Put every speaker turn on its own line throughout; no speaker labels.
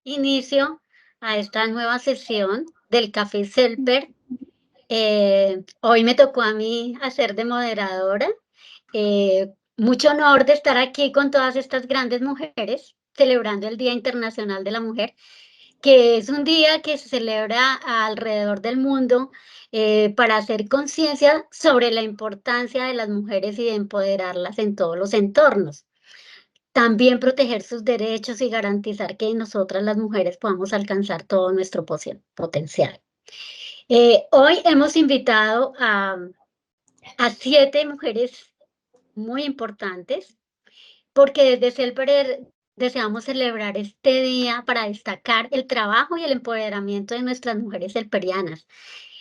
inicio a esta nueva sesión del Café Selper. Hoy me tocó a mí hacer de moderadora. Mucho honor de estar aquí con todas estas grandes mujeres celebrando el Día Internacional de la Mujer, que es un día que se celebra alrededor del mundo para hacer conciencia sobre la importancia de las mujeres y de empoderarlas en todos los entornos. También proteger sus derechos y garantizar que nosotras las mujeres podamos alcanzar todo nuestro potencial. Hoy hemos invitado a 7 mujeres muy importantes porque desde Selper deseamos celebrar este día para destacar el trabajo y el empoderamiento de nuestras mujeres selperianas,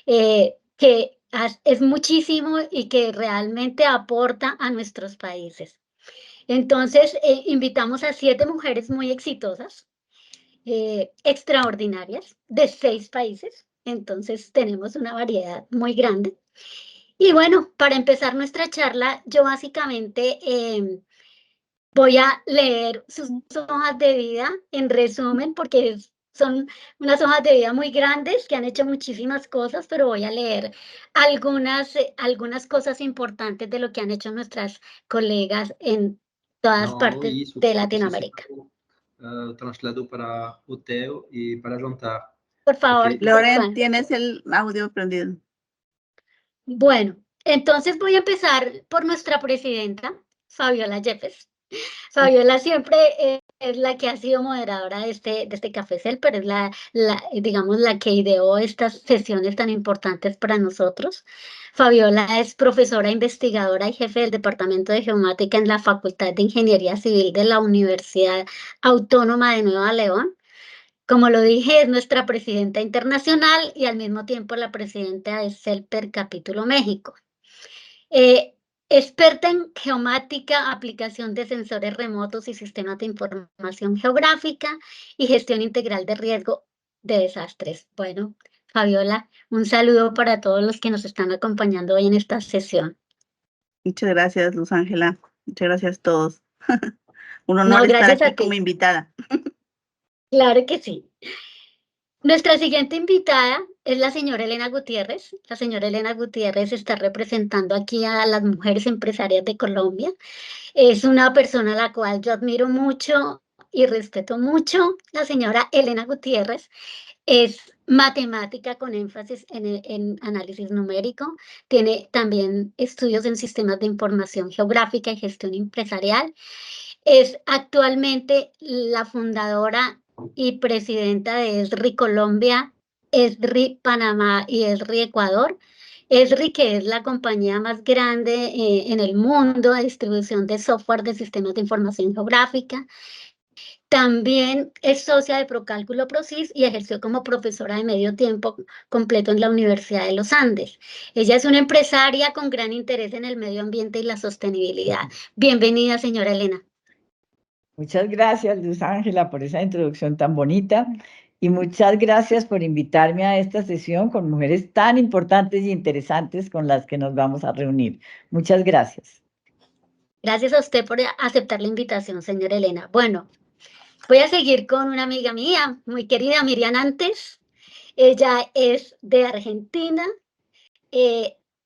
que es muchísimo y que realmente aporta a nuestros países. Entonces, invitamos a 7 mujeres muy exitosas, extraordinarias, de 6 países. Entonces, tenemos una variedad muy grande. Y bueno, para empezar nuestra charla, yo básicamente voy a leer sus hojas de vida en resumen, porque son unas hojas de vida muy grandes que han hecho muchísimas cosas, pero voy a leer algunas cosas importantes de lo que han hecho nuestras colegas en todas
Não,
partes
isso,
de
porque se
Latinoamérica.
separou, trasladó para hotel y para jantar.
Por favor,
Ok.
Loren,
Juan.
tienes el audio prendido.
Bueno, entonces voy a empezar por nuestra presidenta, Fabiola Yepes. Fabiola siempre es la que ha sido moderadora de este Café Cel, pero es digamos, la que ideó estas sesiones tan importantes para nosotros. Fabiola es profesora investigadora y jefe del Departamento de Geomática en la Facultad de Ingeniería Civil de la Universidad Autónoma de Nueva León. Como lo dije, es nuestra presidenta internacional y al mismo tiempo la presidenta de CELPER Capítulo México. Experta en geomática, aplicación de sensores remotos y sistemas de información geográfica y gestión integral de riesgo de desastres. Bueno, Fabiola, un saludo para todos los que nos están acompañando hoy en esta sesión.
Muchas gracias, Luz Ángela. Muchas gracias a todos. Un honor estar aquí como invitada.
Claro que sí. Nuestra siguiente invitada es la señora Elena Gutiérrez. La señora Elena Gutiérrez está representando aquí a las mujeres empresarias de Colombia. Es una persona a la cual yo admiro mucho y respeto mucho. La señora Elena Gutiérrez es matemática con énfasis en análisis numérico. Tiene también estudios en sistemas de información geográfica y gestión empresarial. Es actualmente la fundadora y presidenta de ESRI Colombia, ESRI Panamá y ESRI Ecuador. ESRI, que es la compañía más grande en el mundo de distribución de software de sistemas de información geográfica. También es socia de Procálculo ProSys y ejerció como profesora de medio tiempo completo en la Universidad de los Andes. Ella es una empresaria con gran interés en el medio ambiente y la sostenibilidad. Bienvenida, señora Elena.
Muchas gracias, Luz Ángela, por esa introducción tan bonita y muchas gracias por invitarme a esta sesión con mujeres tan importantes y interesantes con las que nos vamos a reunir. Muchas gracias.
Gracias a usted por aceptar la invitación, señora Elena. Bueno, voy a seguir con una amiga mía, muy querida, Miriam Antes. Ella es de Argentina,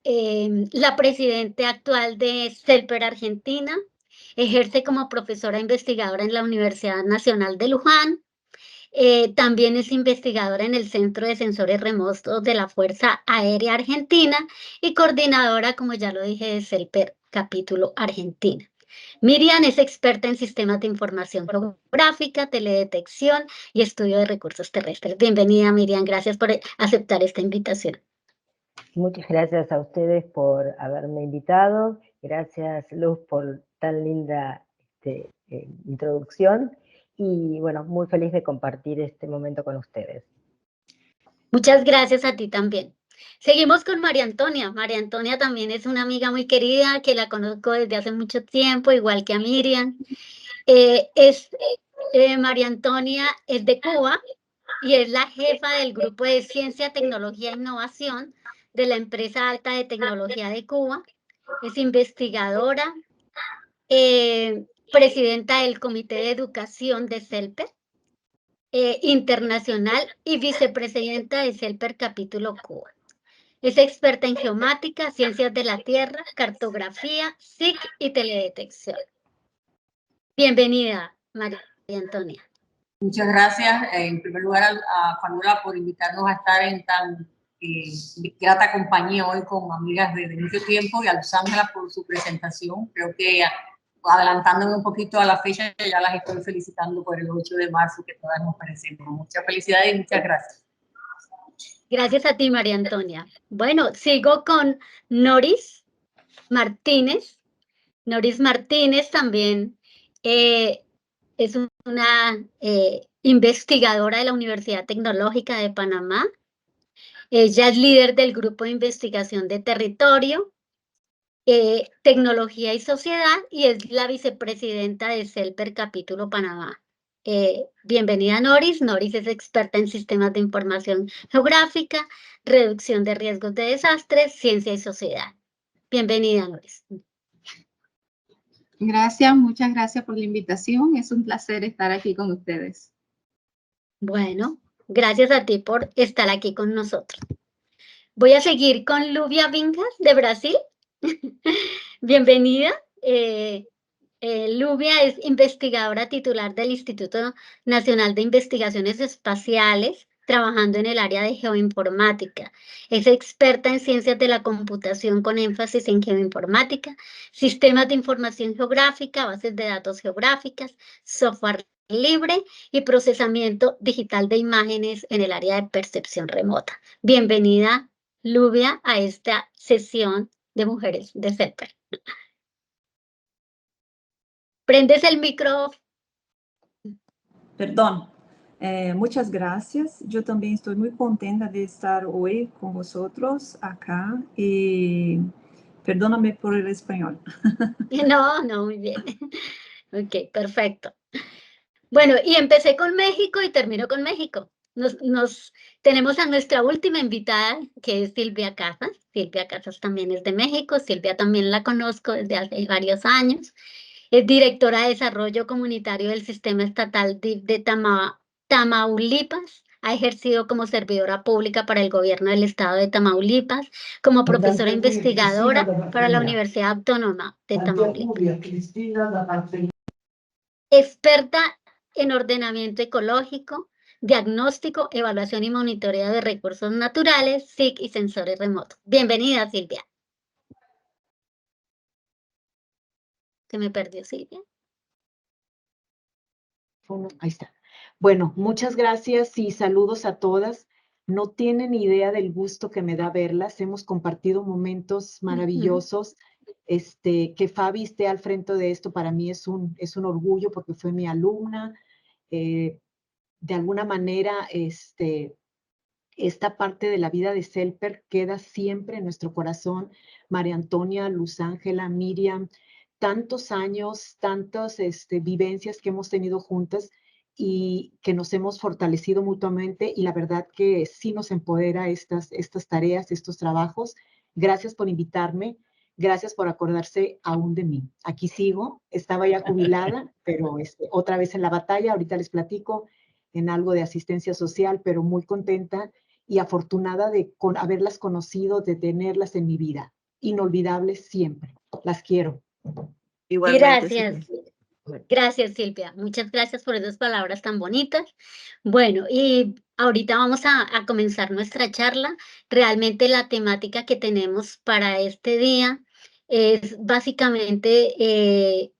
la presidenta actual de CELPER Argentina. Ejerce como profesora investigadora en la Universidad Nacional de Luján. También es investigadora en el Centro de Sensores Remotos de la Fuerza Aérea Argentina y coordinadora, como ya lo dije, de CELPER Capítulo Argentina. Miriam es experta en sistemas de información geográfica, teledetección y estudio de recursos terrestres. Bienvenida, Miriam. Gracias por aceptar esta invitación.
Muchas gracias a ustedes por haberme invitado. Gracias, Luz, por tan linda introducción. Y bueno, muy feliz de compartir este momento con ustedes.
Muchas gracias a ti también. Seguimos con María Antonia. María Antonia también es una amiga muy querida que la conozco desde hace mucho tiempo, igual que a Miriam. María Antonia es de Cuba y es la jefa del Grupo de Ciencia, Tecnología e Innovación de la empresa alta de tecnología de Cuba. Es investigadora, presidenta del Comité de Educación de CELPER. internacional y vicepresidenta de CELPER Capítulo Cuba. Es experta en geomática, ciencias de la tierra, cartografía, SIC y teledetección. Bienvenida, María Antonia.
Muchas gracias, en primer lugar a Fabiola por invitarnos a estar en tan grata compañía hoy con amigas de mucho tiempo, y a Luz Ángela por su presentación. Creo que adelantándome un poquito a la fecha, ya las estoy felicitando por el 8 de marzo, que todas nos merecemos. Muchas felicidades y muchas gracias.
Gracias a ti, María Antonia. Bueno, sigo con Noris Martínez. Noris Martínez también es una investigadora de la Universidad Tecnológica de Panamá. Ella es líder del Grupo de Investigación de Territorio, Tecnología y Sociedad, y es la vicepresidenta de CELPER Capítulo Panamá. Bienvenida, Noris. Noris es experta en sistemas de información geográfica, reducción de riesgos de desastres, ciencia y sociedad. Bienvenida, Noris.
Gracias, muchas gracias por la invitación. Es un placer estar aquí con ustedes.
Bueno, gracias a ti por estar aquí con nosotros. Voy a seguir con Luvia Vingas, de Brasil. Bienvenida. Luvia es investigadora titular del Instituto Nacional de Investigaciones Espaciales, trabajando en el área de geoinformática. Es experta en ciencias de la computación con énfasis en geoinformática, sistemas de información geográfica, bases de datos geográficas, software libre y procesamiento digital de imágenes en el área de percepción remota. Bienvenida, Luvia, a esta sesión de mujeres de CELPER. Prendes el micrófono.
Perdón. Muchas gracias. Yo también estoy muy contenta de estar hoy con vosotros acá y perdóname por el español.
No, muy bien. Ok, perfecto. Bueno, y empecé con México y termino con México. Tenemos a nuestra última invitada, que es Silvia Casas. Silvia Casas también es de México. Silvia también la conozco desde hace varios años. Es directora de Desarrollo Comunitario del Sistema Estatal de Tamaulipas. Ha ejercido como servidora pública para el gobierno del estado de Tamaulipas, como profesora investigadora para la Universidad Autónoma de Tamaulipas. Experta en ordenamiento ecológico, diagnóstico, evaluación y monitoreo de recursos naturales, SIC y sensores remotos. Bienvenida, Silvia. Se me perdió, Silvia.
Ahí está. Bueno, muchas gracias y saludos a todas. No tienen idea del gusto que me da verlas. Hemos compartido momentos maravillosos. Que Fabi esté al frente de esto para mí es un orgullo porque fue mi alumna. De alguna manera, esta parte de la vida de CELPER queda siempre en nuestro corazón. María Antonia, Luz Ángela, Miriam, tantos años, tantas vivencias que hemos tenido juntas y que nos hemos fortalecido mutuamente, y la verdad que sí nos empodera estas tareas, estos trabajos. Gracias por invitarme, gracias por acordarse aún de mí. Aquí sigo, estaba ya jubilada, pero otra vez en la batalla. Ahorita les platico en algo de asistencia social, pero muy contenta y afortunada de haberlas conocido, de tenerlas en mi vida. Inolvidables siempre. Las quiero.
Igualmente, gracias. Silvia. Gracias, Silvia. Muchas gracias por esas palabras tan bonitas. Bueno, y ahorita vamos a comenzar nuestra charla. Realmente la temática que tenemos para este día es básicamente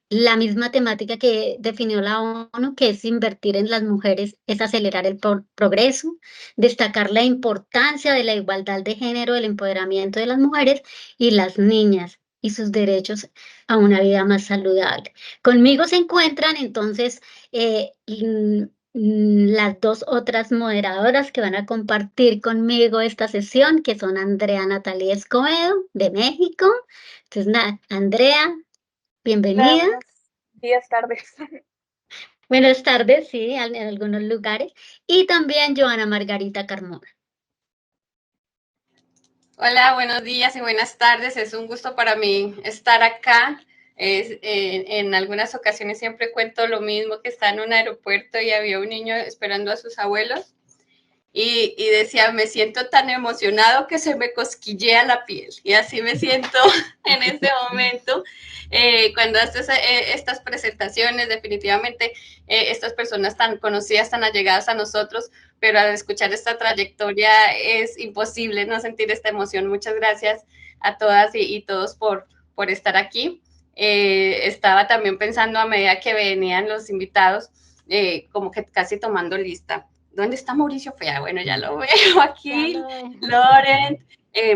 la misma temática que definió la ONU, que es invertir en las mujeres, es acelerar el progreso, destacar la importancia de la igualdad de género, el empoderamiento de las mujeres y las niñas y sus derechos a una vida más saludable. Conmigo se encuentran entonces las dos otras moderadoras que van a compartir conmigo esta sesión, que son Andrea Natalia Escobedo, de México. Entonces, Andrea, bienvenida.
Días, tardes.
Buenas tardes, sí, en algunos lugares. Y también Joana Margarita Carmona.
Hola, buenos días y buenas tardes. Es un gusto para mí estar acá.
En algunas ocasiones siempre cuento lo mismo, que está en un aeropuerto y había un niño esperando a sus abuelos y decía, me siento tan emocionado que se me cosquillea la piel. Y así me siento en este momento. Cuando haces estas presentaciones, definitivamente estas personas tan conocidas, tan allegadas a nosotros, pero al escuchar esta trayectoria es imposible no sentir esta emoción. Muchas gracias a todas y todos por estar aquí. Estaba también pensando a medida que venían los invitados, como que casi tomando lista. ¿Dónde está Mauricio Fea? Bueno, ya lo veo aquí. Loren,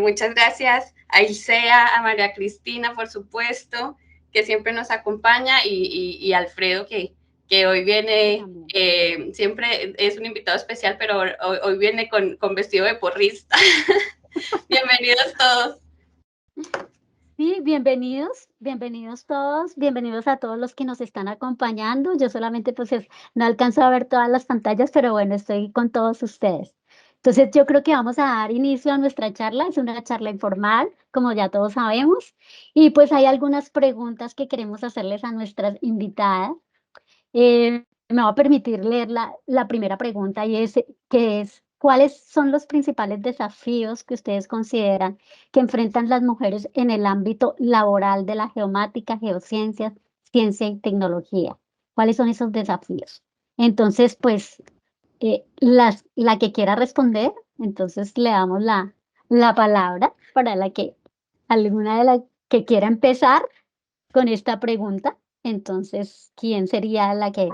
muchas gracias. A Ilsea, a María Cristina, por supuesto, que siempre nos acompaña, y Alfredo, que hoy viene, siempre es un invitado especial, pero hoy viene con vestido de porrista. Bienvenidos todos.
Sí, bienvenidos todos, bienvenidos a todos los que nos están acompañando. Yo solamente pues no alcanzo a ver todas las pantallas, pero bueno, estoy con todos ustedes. Entonces yo creo que vamos a dar inicio a nuestra charla. Es una charla informal, como ya todos sabemos, y pues hay algunas preguntas que queremos hacerles a nuestras invitadas. Me va a permitir leer la primera pregunta, y ¿cuáles son los principales desafíos que ustedes consideran que enfrentan las mujeres en el ámbito laboral de la geomática, geociencias, ciencia y tecnología? ¿Cuáles son esos desafíos? Entonces, pues, la que quiera responder, entonces le damos la palabra para alguna de las que quiera empezar con esta pregunta. Entonces, ¿quién sería la que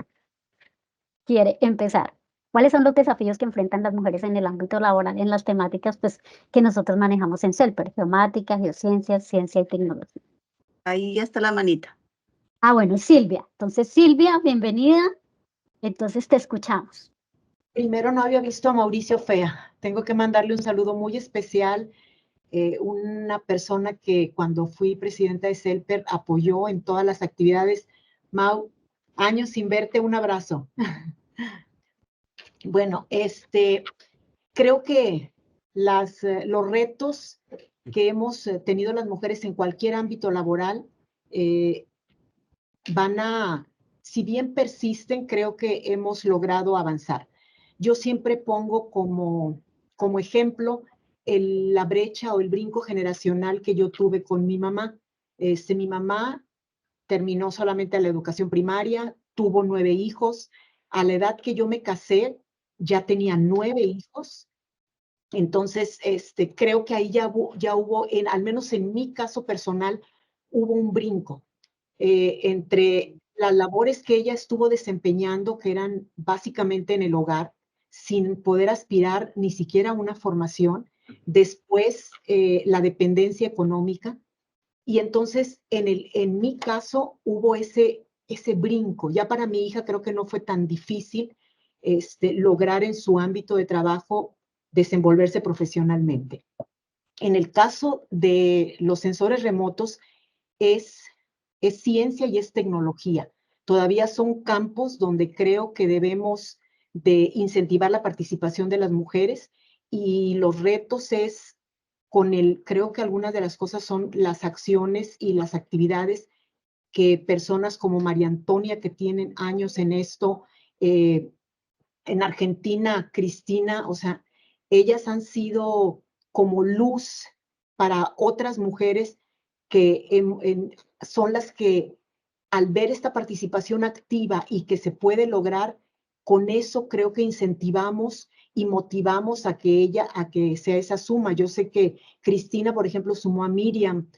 quiere empezar? ¿Cuáles son los desafíos que enfrentan las mujeres en el ámbito laboral en las temáticas pues, que nosotros manejamos en CELPER? Geomática, geociencias, ciencia y tecnología.
Ahí ya está la manita.
Ah, bueno, Silvia. Entonces, Silvia, bienvenida. Entonces, te escuchamos.
Primero, no había visto a Mauricio Fea. Tengo que mandarle un saludo muy especial. Una persona que cuando fui presidenta de CELPER apoyó en todas las actividades. Mau, años sin verte, un abrazo. Bueno, creo que los retos que hemos tenido las mujeres en cualquier ámbito laboral si bien persisten, creo que hemos logrado avanzar. Yo siempre pongo como ejemplo la brecha o el brinco generacional que yo tuve con mi mamá. Mi mamá terminó solamente la educación primaria, tuvo 9 hijos. A la edad que yo me casé, ya tenía 9 hijos. Entonces, creo que ahí ya hubo, al menos en mi caso personal, hubo un brinco entre las labores que ella estuvo desempeñando, que eran básicamente en el hogar, sin poder aspirar ni siquiera a una formación. Después, la dependencia económica. Y entonces, en mi caso, hubo ese brinco. Ya para mi hija creo que no fue tan difícil lograr en su ámbito de trabajo desenvolverse profesionalmente. En el caso de los sensores remotos, es ciencia y es tecnología. Todavía son campos donde creo que debemos de incentivar la participación de las mujeres, y los retos creo que algunas de las cosas son las acciones y las actividades que personas como María Antonia, que tienen años en esto, en Argentina, Cristina, o sea, ellas han sido como luz para otras mujeres que son las que, al ver esta participación activa y que se puede lograr, con eso creo que incentivamos y motivamos a que sea esa suma. Yo sé que Cristina, por ejemplo, sumó a Miriam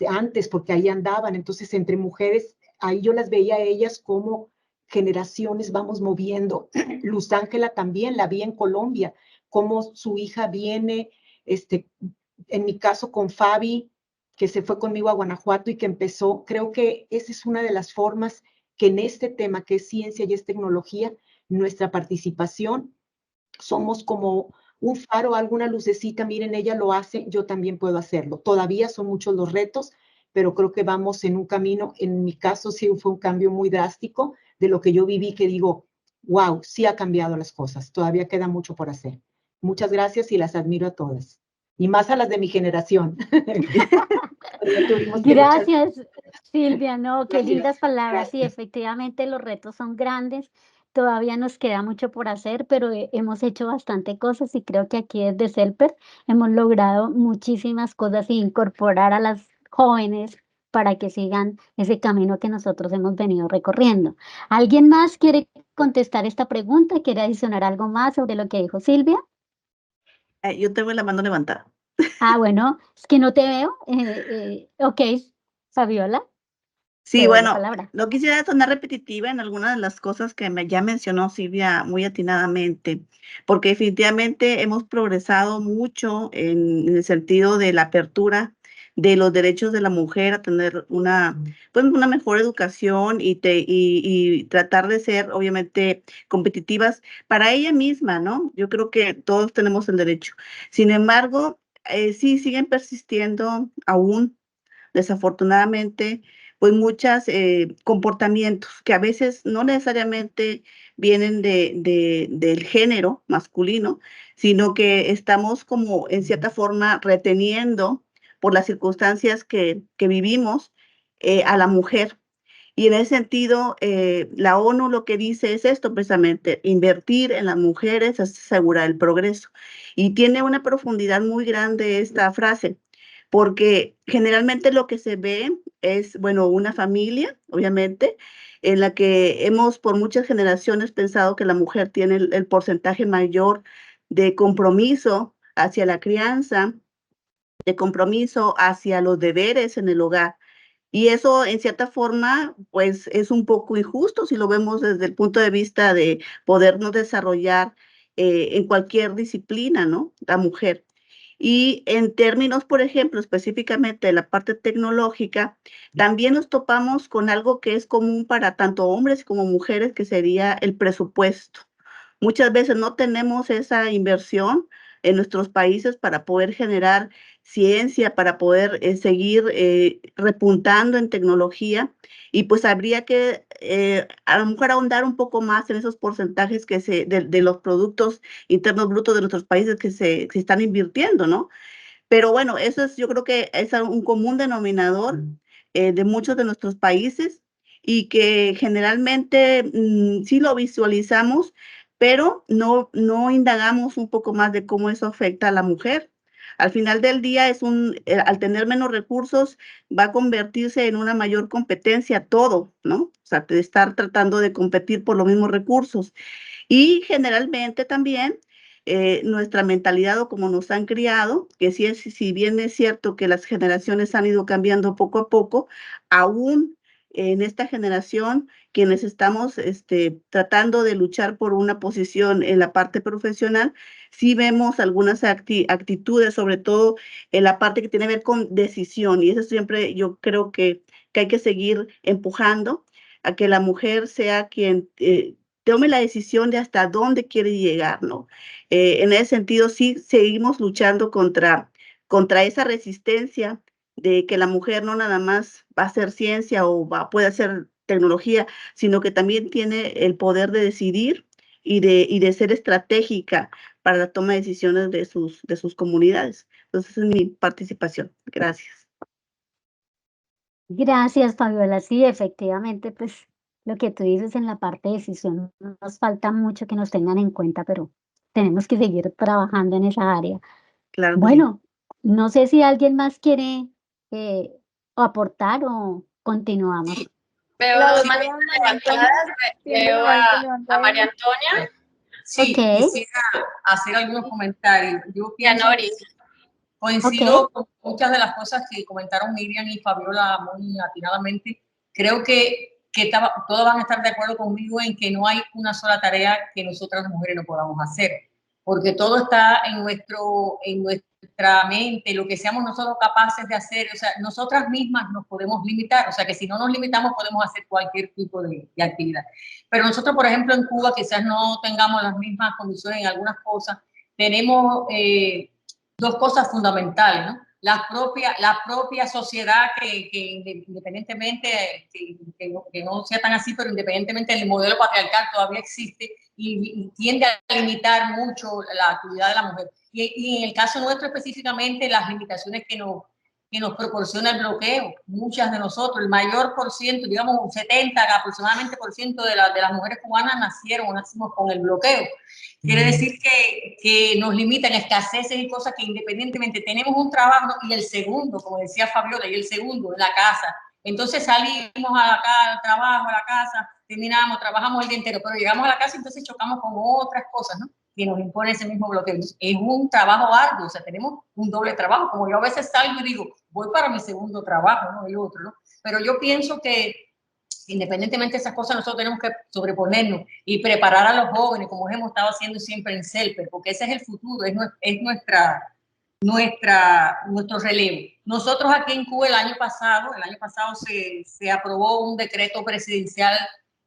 antes porque ahí andaban. Entonces, entre mujeres, ahí yo las veía a ellas como generaciones vamos moviendo. Luz Ángela también la vi en Colombia, cómo su hija viene, en mi caso con Fabi, que se fue conmigo a Guanajuato y que empezó. Creo que esa es una de las formas que en este tema, que es ciencia y es tecnología, nuestra participación, somos como un faro, alguna lucecita. Miren, ella lo hace, yo también puedo hacerlo. Todavía son muchos los retos, pero creo que vamos en un camino. En mi caso sí fue un cambio muy drástico de lo que yo viví, que digo, wow, sí ha cambiado las cosas. Todavía queda mucho por hacer. Muchas gracias y las admiro a todas. y más a las de mi generación.
Gracias, Silvia, no, qué lindas palabras. Sí, efectivamente los retos son grandes, todavía nos queda mucho por hacer, pero hemos hecho bastante cosas y creo que aquí desde CELPER hemos logrado muchísimas cosas y incorporar a las jóvenes para que sigan ese camino que nosotros hemos venido recorriendo. ¿Alguien más quiere contestar esta pregunta? ¿Quiere adicionar algo más sobre lo que dijo Silvia?
Yo tengo la mano levantada.
Ah, bueno, es que no te veo. Ok, Fabiola.
Sí, bueno, no quisiera sonar repetitiva en algunas de las cosas que ya mencionó Silvia muy atinadamente, porque definitivamente hemos progresado mucho en el sentido de la apertura de los derechos de la mujer a tener pues una mejor educación y tratar de ser, obviamente, competitivas para ella misma, ¿no? Yo creo que todos tenemos el derecho. Sin embargo, sí siguen persistiendo aún, desafortunadamente, pues muchos comportamientos que a veces no necesariamente vienen del género masculino, sino que estamos como en cierta forma reteniendo por las circunstancias que vivimos a la mujer. Y en ese sentido, la ONU lo que dice es esto precisamente, invertir en las mujeres es asegurar el progreso. Y tiene una profundidad muy grande esta frase, porque generalmente lo que se ve es, bueno, una familia, obviamente, en la que hemos por muchas generaciones pensado que la mujer tiene el porcentaje mayor de compromiso hacia la crianza, de compromiso hacia los deberes en el hogar. Y eso, en cierta forma, pues es un poco injusto si lo vemos desde el punto de vista de podernos desarrollar en cualquier disciplina, ¿no? La mujer. Y en términos, por ejemplo, específicamente de la parte tecnológica, también nos topamos con algo que es común para tanto hombres como mujeres, que sería el presupuesto. Muchas veces no tenemos esa inversión en nuestros países para poder generar ciencia, para poder seguir repuntando en tecnología, y pues habría que a lo mejor ahondar un poco más en esos porcentajes de los productos internos brutos de nuestros países que se están invirtiendo, ¿no? Pero bueno, eso yo creo que es un común denominador de muchos de nuestros países, y que generalmente sí lo visualizamos, pero no indagamos un poco más de cómo eso afecta a la mujer. Al final del día al tener menos recursos, va a convertirse en una mayor competencia todo, ¿no? O sea, de estar tratando de competir por los mismos recursos. Y generalmente también nuestra mentalidad, o como nos han criado, que si bien es cierto que las generaciones han ido cambiando poco a poco, aún en esta generación, quienes estamos tratando de luchar por una posición en la parte profesional, sí vemos algunas actitudes, sobre todo en la parte que tiene que ver con decisión, y eso siempre yo creo que hay que seguir empujando a que la mujer sea quien tome la decisión de hasta dónde quiere llegar, ¿no? En ese sentido, sí seguimos luchando contra esa resistencia de que la mujer no nada más va a hacer ciencia o puede hacer tecnología, sino que también tiene el poder de decidir y de ser estratégica para la toma de decisiones de sus comunidades. Entonces, esa es mi participación. Gracias.
Gracias, Fabiola. Sí, efectivamente, pues lo que tú dices en la parte de decisión, nos falta mucho que nos tengan en cuenta, pero tenemos que seguir trabajando en esa área.
Claro.
Bueno, no sé si alguien más quiere aportar o continuamos.
Veo dos manitas levantadas, veo a María Antonia.
Sí, quisiera hacer algunos comentarios. Yo pienso, coincido con muchas de las cosas que comentaron Miriam y Fabiola muy atinadamente. Creo que todos van a estar de acuerdo conmigo en que no hay una sola tarea que nosotras las mujeres no podamos hacer, porque todo está en nuestra mente, lo que seamos nosotros capaces de hacer. O sea, nosotras mismas nos podemos limitar, o sea, que si no nos limitamos podemos hacer cualquier tipo de actividad. Pero nosotros, por ejemplo, en Cuba quizás no tengamos las mismas condiciones en algunas cosas. Tenemos dos cosas fundamentales, ¿no? la propia sociedad que independientemente, que no sea tan así, pero independientemente del modelo patriarcal todavía existe y tiende a limitar mucho la actividad de la mujer. Y en el caso nuestro específicamente, las limitaciones que nos proporciona el bloqueo. Muchas de nosotros, el mayor por ciento, digamos un 70 aproximadamente por ciento de las mujeres cubanas nacimos con el bloqueo. Quiere decir que nos limitan escaseces y cosas que independientemente tenemos un trabajo y el segundo, como decía Fabiola, y el segundo en la casa. Entonces salimos al trabajo, a la casa, terminamos, trabajamos el día entero, pero llegamos a la casa y entonces chocamos con otras cosas, ¿no? Que nos impone ese mismo bloqueo. Es un trabajo arduo, o sea, tenemos un doble trabajo. Como yo a veces salgo y digo, voy para mi segundo trabajo, ¿no? El otro, ¿no? Pero yo pienso que independientemente de esas cosas, nosotros tenemos que sobreponernos y preparar a los jóvenes, como hemos estado haciendo siempre en CELPER, porque ese es el futuro, es nuestro relevo. Nosotros aquí en Cuba el año pasado se aprobó un decreto presidencial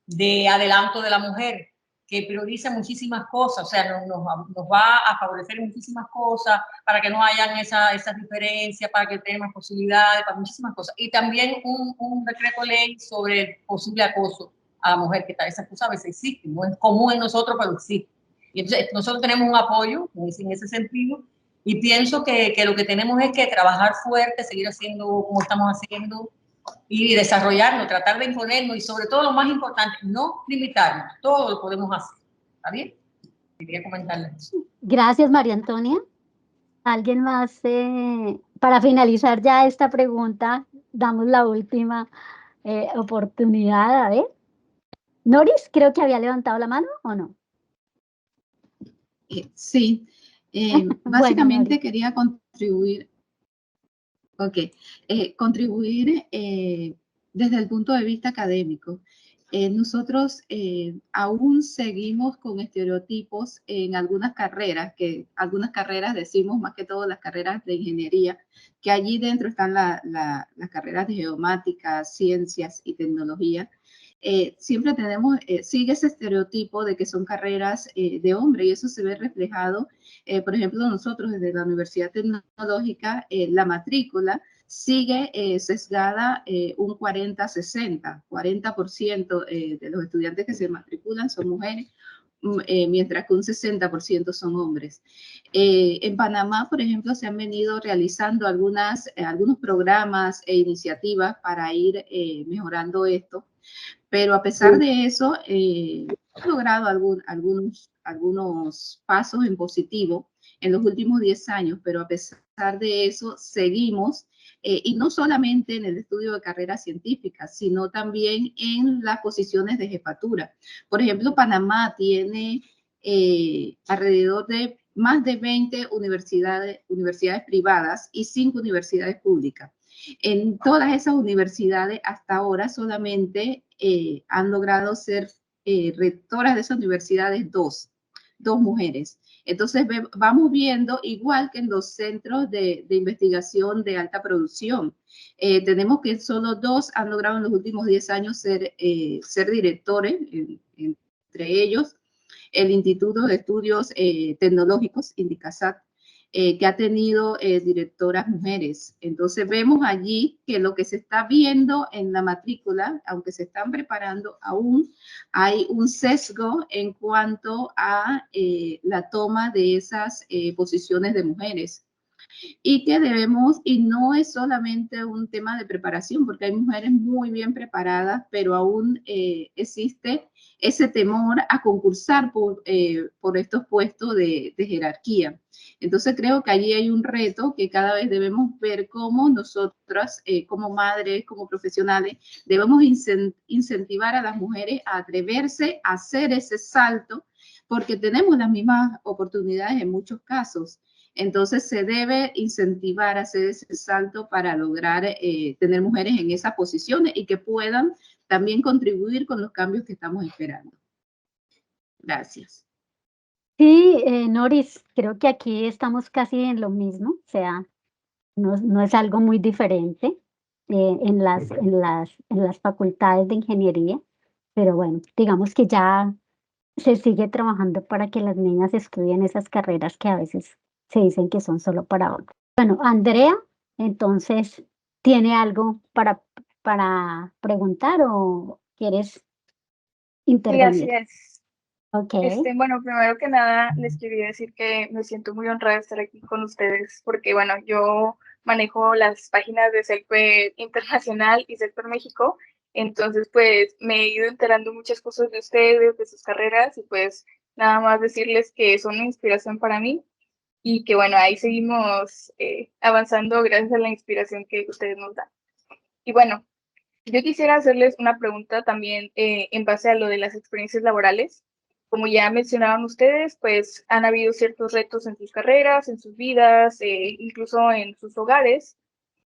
de adelanto de la mujer, que prioriza muchísimas cosas, o sea, nos va a favorecer muchísimas cosas para que no hayan esas diferencias, para que tengan más posibilidades, para muchísimas cosas. Y también un decreto ley sobre el posible acoso a la mujer, que esas cosas a veces existen, no es común en nosotros, pero existe. Y entonces nosotros tenemos un apoyo en ese sentido, y pienso que lo que tenemos es que trabajar fuerte, seguir haciendo como estamos haciendo, y desarrollarnos, tratar de imponernos y sobre todo lo más importante, no limitarnos, todo lo podemos hacer. ¿Está bien? Quería comentarles.
Gracias, María Antonia. ¿Alguien más? Para finalizar ya esta pregunta, damos la última oportunidad. A ver. Noris, creo que había levantado la mano, ¿o no?
Sí. Básicamente
bueno,
quería contribuir. Contribuir desde el punto de vista académico. Nosotros aún seguimos con estereotipos en algunas carreras, decimos más que todo las carreras de ingeniería, que allí dentro están las carreras de geomática, ciencias y tecnología. Siempre sigue ese estereotipo de que son carreras de hombre, y eso se ve reflejado, por ejemplo, nosotros desde la Universidad Tecnológica, la matrícula sigue sesgada un 40-60, 40% de los estudiantes que se matriculan son mujeres, mientras que un 60% son hombres. En Panamá, por ejemplo, se han venido realizando algunos programas e iniciativas para ir mejorando esto, pero a pesar de eso, hemos logrado algunos pasos en positivo en los últimos 10 años, pero a pesar de eso seguimos, y no solamente en el estudio de carreras científicas, sino también en las posiciones de jefatura. Por ejemplo, Panamá tiene alrededor de más de 20 universidades privadas y 5 universidades públicas. En todas esas universidades hasta ahora solamente han logrado ser rectoras de esas universidades dos mujeres. Entonces vamos viendo, igual que en los centros de investigación de alta producción, tenemos que solo 2 han logrado en los últimos 10 años ser directores, entre ellos el Instituto de Estudios Tecnológicos, INDICASAT, que ha tenido directoras mujeres. Entonces vemos allí que lo que se está viendo en la matrícula, aunque se están preparando aún, hay un sesgo en cuanto a la toma de esas posiciones de mujeres. Y que y no es solamente un tema de preparación, porque hay mujeres muy bien preparadas, pero aún existe ese temor a concursar por estos puestos de jerarquía. Entonces creo que allí hay un reto que cada vez debemos ver cómo nosotras, como madres, como profesionales, debemos incentivar a las mujeres a atreverse a hacer ese salto, porque tenemos las mismas oportunidades en muchos casos. Entonces se debe incentivar a hacer ese salto para lograr tener mujeres en esas posiciones y que puedan también contribuir con los cambios que estamos esperando. Gracias.
Sí, Noris, creo que aquí estamos casi en lo mismo, o sea, no es algo muy diferente en las facultades de ingeniería, pero bueno, digamos que ya se sigue trabajando para que las niñas estudien esas carreras que a veces se dicen que son solo para hombres. Bueno, Andrea, Entonces, ¿tiene algo para preguntar o quieres
Sí,
intervenir?
así es.
Ok.
Bueno, primero que nada, les quería decir que me siento muy honrada de estar aquí con ustedes, porque bueno, yo manejo las páginas de Selper Internacional y Selper México, entonces pues me he ido enterando muchas cosas de ustedes, de sus carreras, y pues nada más decirles que son una inspiración para mí, y que bueno, ahí seguimos avanzando gracias a la inspiración que ustedes nos dan. Y bueno, yo quisiera hacerles una pregunta también en base a lo de las experiencias laborales. Como ya mencionaban ustedes, pues han habido ciertos retos en sus carreras, en sus vidas, incluso en sus hogares.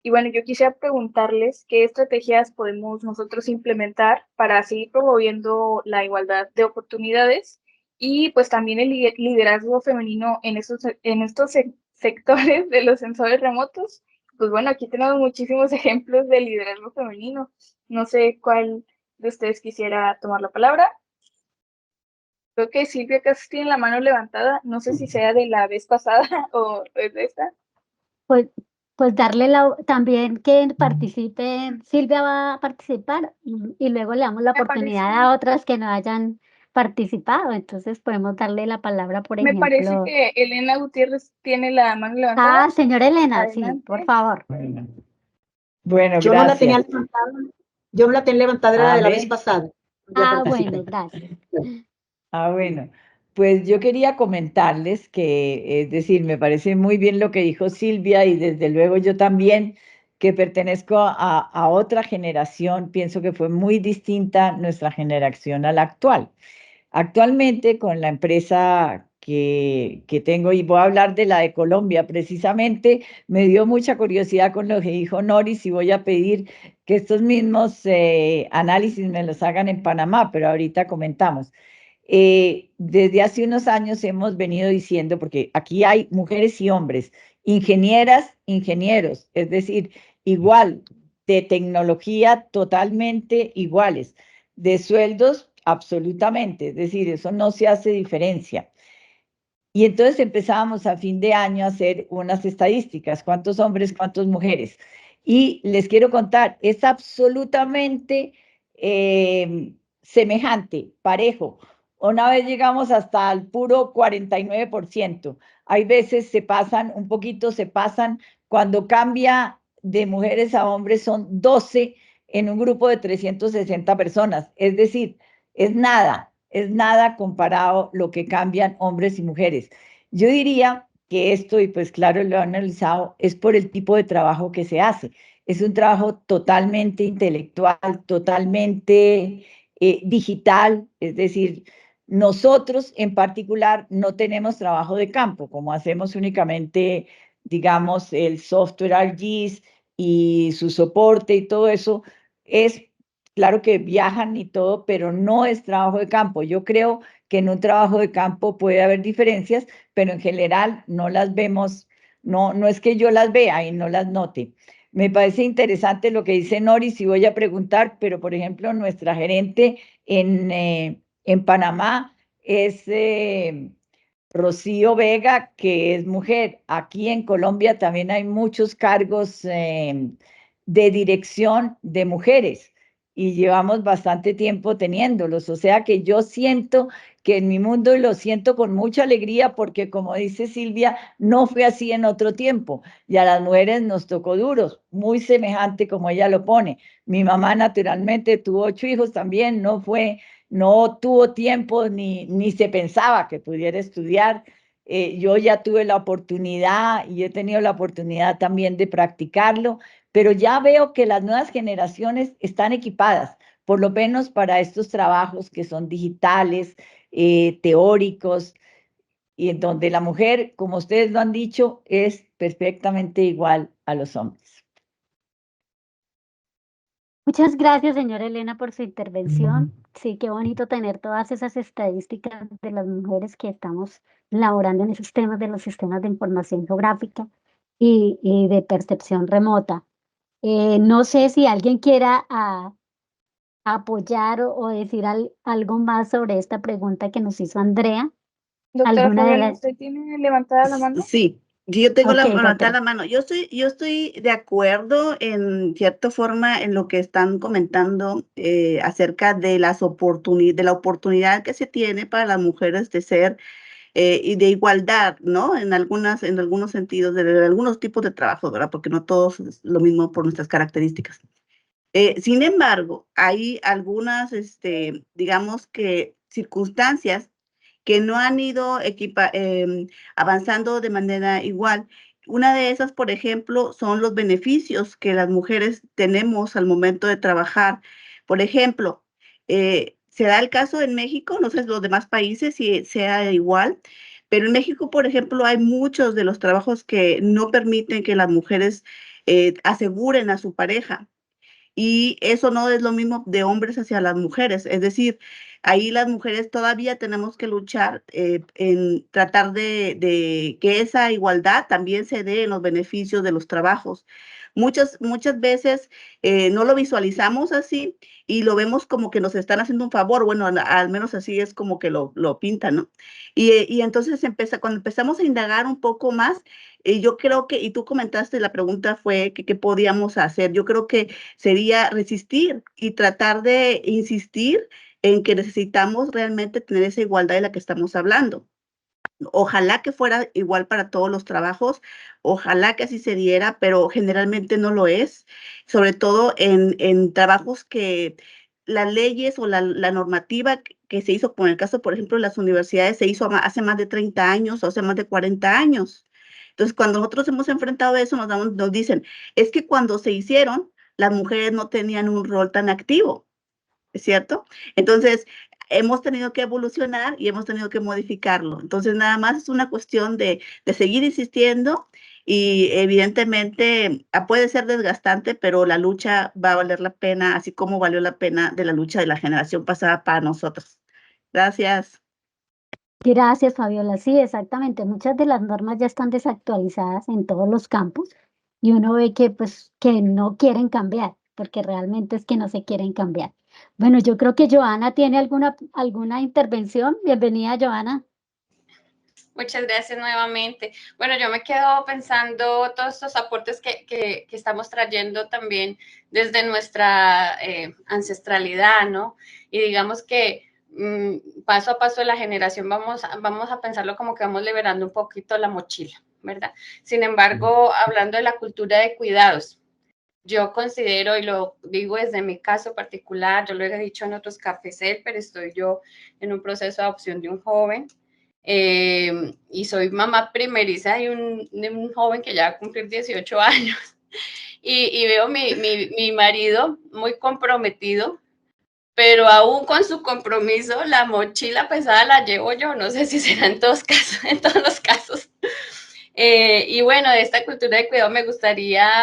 Y bueno, yo quisiera preguntarles qué estrategias podemos nosotros implementar para seguir promoviendo la igualdad de oportunidades y pues también el liderazgo femenino en estos sectores de los sensores remotos. Pues bueno, aquí tenemos muchísimos ejemplos de liderazgo femenino. No sé cuál de ustedes quisiera tomar la palabra. Creo que Silvia casi tiene la mano levantada. No sé si sea de la vez pasada o es de esta.
Pues darle también que participe, Silvia va a participar y luego le damos la oportunidad a otras que no hayan participado. Entonces podemos darle la palabra, por
Me parece
ejemplo.
que Elena Gutiérrez tiene la mano levantada.
Ah, señora Elena, sí,
Adelante.
por favor.
Bueno,
yo no la tenía
gracias.
levantada, yo no la tenía levantada, era de la vez pasada. Ya participé.
Bueno, gracias.
Bueno, pues yo quería comentarles que, es decir, me parece muy bien lo que dijo Silvia y desde luego yo también, que pertenezco a otra generación, pienso que fue muy distinta nuestra generación a la actual. Actualmente con la empresa que tengo, y voy a hablar de la de Colombia, precisamente me dio mucha curiosidad con lo que dijo Noris y voy a pedir que estos mismos análisis me los hagan en Panamá, pero ahorita comentamos. Desde hace unos años hemos venido diciendo, porque aquí hay mujeres y hombres, ingenieras, ingenieros, es decir, igual, de tecnología totalmente iguales, de sueldos absolutamente, es decir, eso no se hace diferencia. Y entonces empezábamos a fin de año a hacer unas estadísticas, cuántos hombres, cuántas mujeres. Y les quiero contar, es absolutamente semejante, parejo. Una vez llegamos hasta el puro 49%. Hay veces se pasan, un poquito se pasan, cuando cambia de mujeres a hombres son 12 en un grupo de 360 personas. Es decir, es nada comparado lo que cambian hombres y mujeres. Yo diría que esto, y pues claro, lo he analizado, es por el tipo de trabajo que se hace. Es un trabajo totalmente intelectual, totalmente digital, es decir, nosotros en particular no tenemos trabajo de campo, como hacemos únicamente, digamos, el software ArcGIS y su soporte y todo eso, es claro que viajan y todo, pero no es trabajo de campo. Yo creo que en un trabajo de campo puede haber diferencias, pero en general no las vemos, no es que yo las vea y no las note. Me parece interesante lo que dice Noris y voy a preguntar, pero por ejemplo, nuestra gerente en Panamá es Rocío Vega, que es mujer. Aquí en Colombia también hay muchos cargos de dirección de mujeres y llevamos bastante tiempo teniéndolos. O sea que yo siento que en mi mundo, y lo siento con mucha alegría, porque como dice Silvia, no fue así en otro tiempo. Y a las mujeres nos tocó duros, muy semejante como ella lo pone. Mi mamá naturalmente tuvo 8 hijos también, no tuvo tiempo ni se pensaba que pudiera estudiar. Yo ya tuve la oportunidad y he tenido la oportunidad también de practicarlo, pero ya veo que las nuevas generaciones están equipadas, por lo menos para estos trabajos que son digitales, teóricos, y en donde la mujer, como ustedes lo han dicho, es perfectamente igual a los hombres.
Muchas gracias, señora Elena, por su intervención. Sí, qué bonito tener todas esas estadísticas de las mujeres que estamos laborando en esos temas de los sistemas de información geográfica y de percepción remota. No sé si alguien quiera apoyar o decir algo más sobre esta pregunta que nos hizo Andrea.
Doctora Fabiana, ¿usted tiene levantada la mano?
Sí, Yo tengo
Ok,
levantada
doctora.
la mano. Yo estoy de acuerdo en cierta forma en lo que están comentando acerca de la oportunidad que se tiene para las mujeres de ser y de igualdad, ¿no? En algunos sentidos, de algunos tipos de trabajo, ¿verdad? Porque no todos es lo mismo por nuestras características. Sin embargo, hay algunas, digamos que circunstancias que no han ido avanzando de manera igual. Una de esas, por ejemplo, son los beneficios que las mujeres tenemos al momento de trabajar. Por ejemplo, se da el caso en México, no sé en los demás países si sea igual, pero en México, por ejemplo, hay muchos de los trabajos que no permiten que las mujeres aseguren a su pareja. Y eso no es lo mismo de hombres hacia las mujeres. Es decir, ahí las mujeres todavía tenemos que luchar en tratar de que esa igualdad también se dé en los beneficios de los trabajos. Muchas veces no lo visualizamos así y lo vemos como que nos están haciendo un favor. Bueno, al menos así es como que lo pintan, ¿no? Y entonces cuando empezamos a indagar un poco más, yo creo que, y tú comentaste, la pregunta fue que qué podíamos hacer. Yo creo que sería resistir y tratar de insistir en que necesitamos realmente tener esa igualdad de la que estamos hablando. Ojalá que fuera igual para todos los trabajos, ojalá que así se diera, pero generalmente no lo es, sobre todo en trabajos que las leyes o la normativa que se hizo, como en el caso, por ejemplo, de las universidades, se hizo hace más de 30 años o hace más de 40 años. Entonces, cuando nosotros hemos enfrentado eso, nos dicen, es que cuando se hicieron, las mujeres no tenían un rol tan activo, ¿es cierto? Entonces, hemos tenido que evolucionar y hemos tenido que modificarlo. Entonces, nada más es una cuestión de seguir insistiendo y evidentemente puede ser desgastante, pero la lucha va a valer la pena, así como valió la pena de la lucha de la generación pasada para nosotros. Gracias.
Gracias, Fabiola. Sí, exactamente. Muchas de las normas ya están desactualizadas en todos los campos y uno ve que, pues, que no quieren cambiar, porque realmente es que no se quieren cambiar. Bueno, yo creo que Joana tiene alguna intervención. Bienvenida, Joana.
Muchas gracias nuevamente. Bueno, yo me quedo pensando todos estos aportes que estamos trayendo también desde nuestra ancestralidad, ¿no? Y digamos que paso a paso de la generación vamos a pensarlo como que vamos liberando un poquito la mochila, ¿verdad? Sin embargo, hablando de la cultura de cuidados, yo considero, y lo digo desde mi caso particular, yo lo he dicho en otros cafés, pero estoy yo en un proceso de adopción de un joven, y soy mamá primeriza de un joven que ya va a cumplir 18 años, y veo mi marido muy comprometido, pero aún con su compromiso, la mochila pesada la llevo yo, no sé si será en todos los casos. Y bueno, de esta cultura de cuidado me gustaría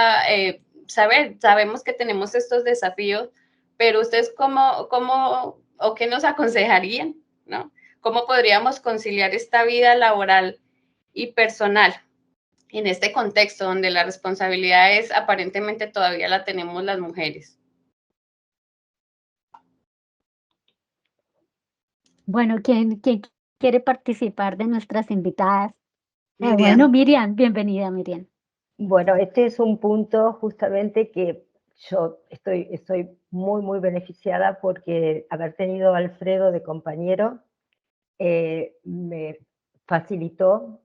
sabemos que tenemos estos desafíos, pero ustedes o qué nos aconsejarían, ¿no? ¿Cómo podríamos conciliar esta vida laboral y personal en este contexto donde la responsabilidad aparentemente todavía la tenemos las mujeres?
Bueno, ¿quién quiere participar de nuestras invitadas?
Miriam.
Bueno, Miriam, bienvenida, Miriam.
Bueno, este es un punto justamente que yo estoy muy, muy beneficiada porque haber tenido a Alfredo de compañero me facilitó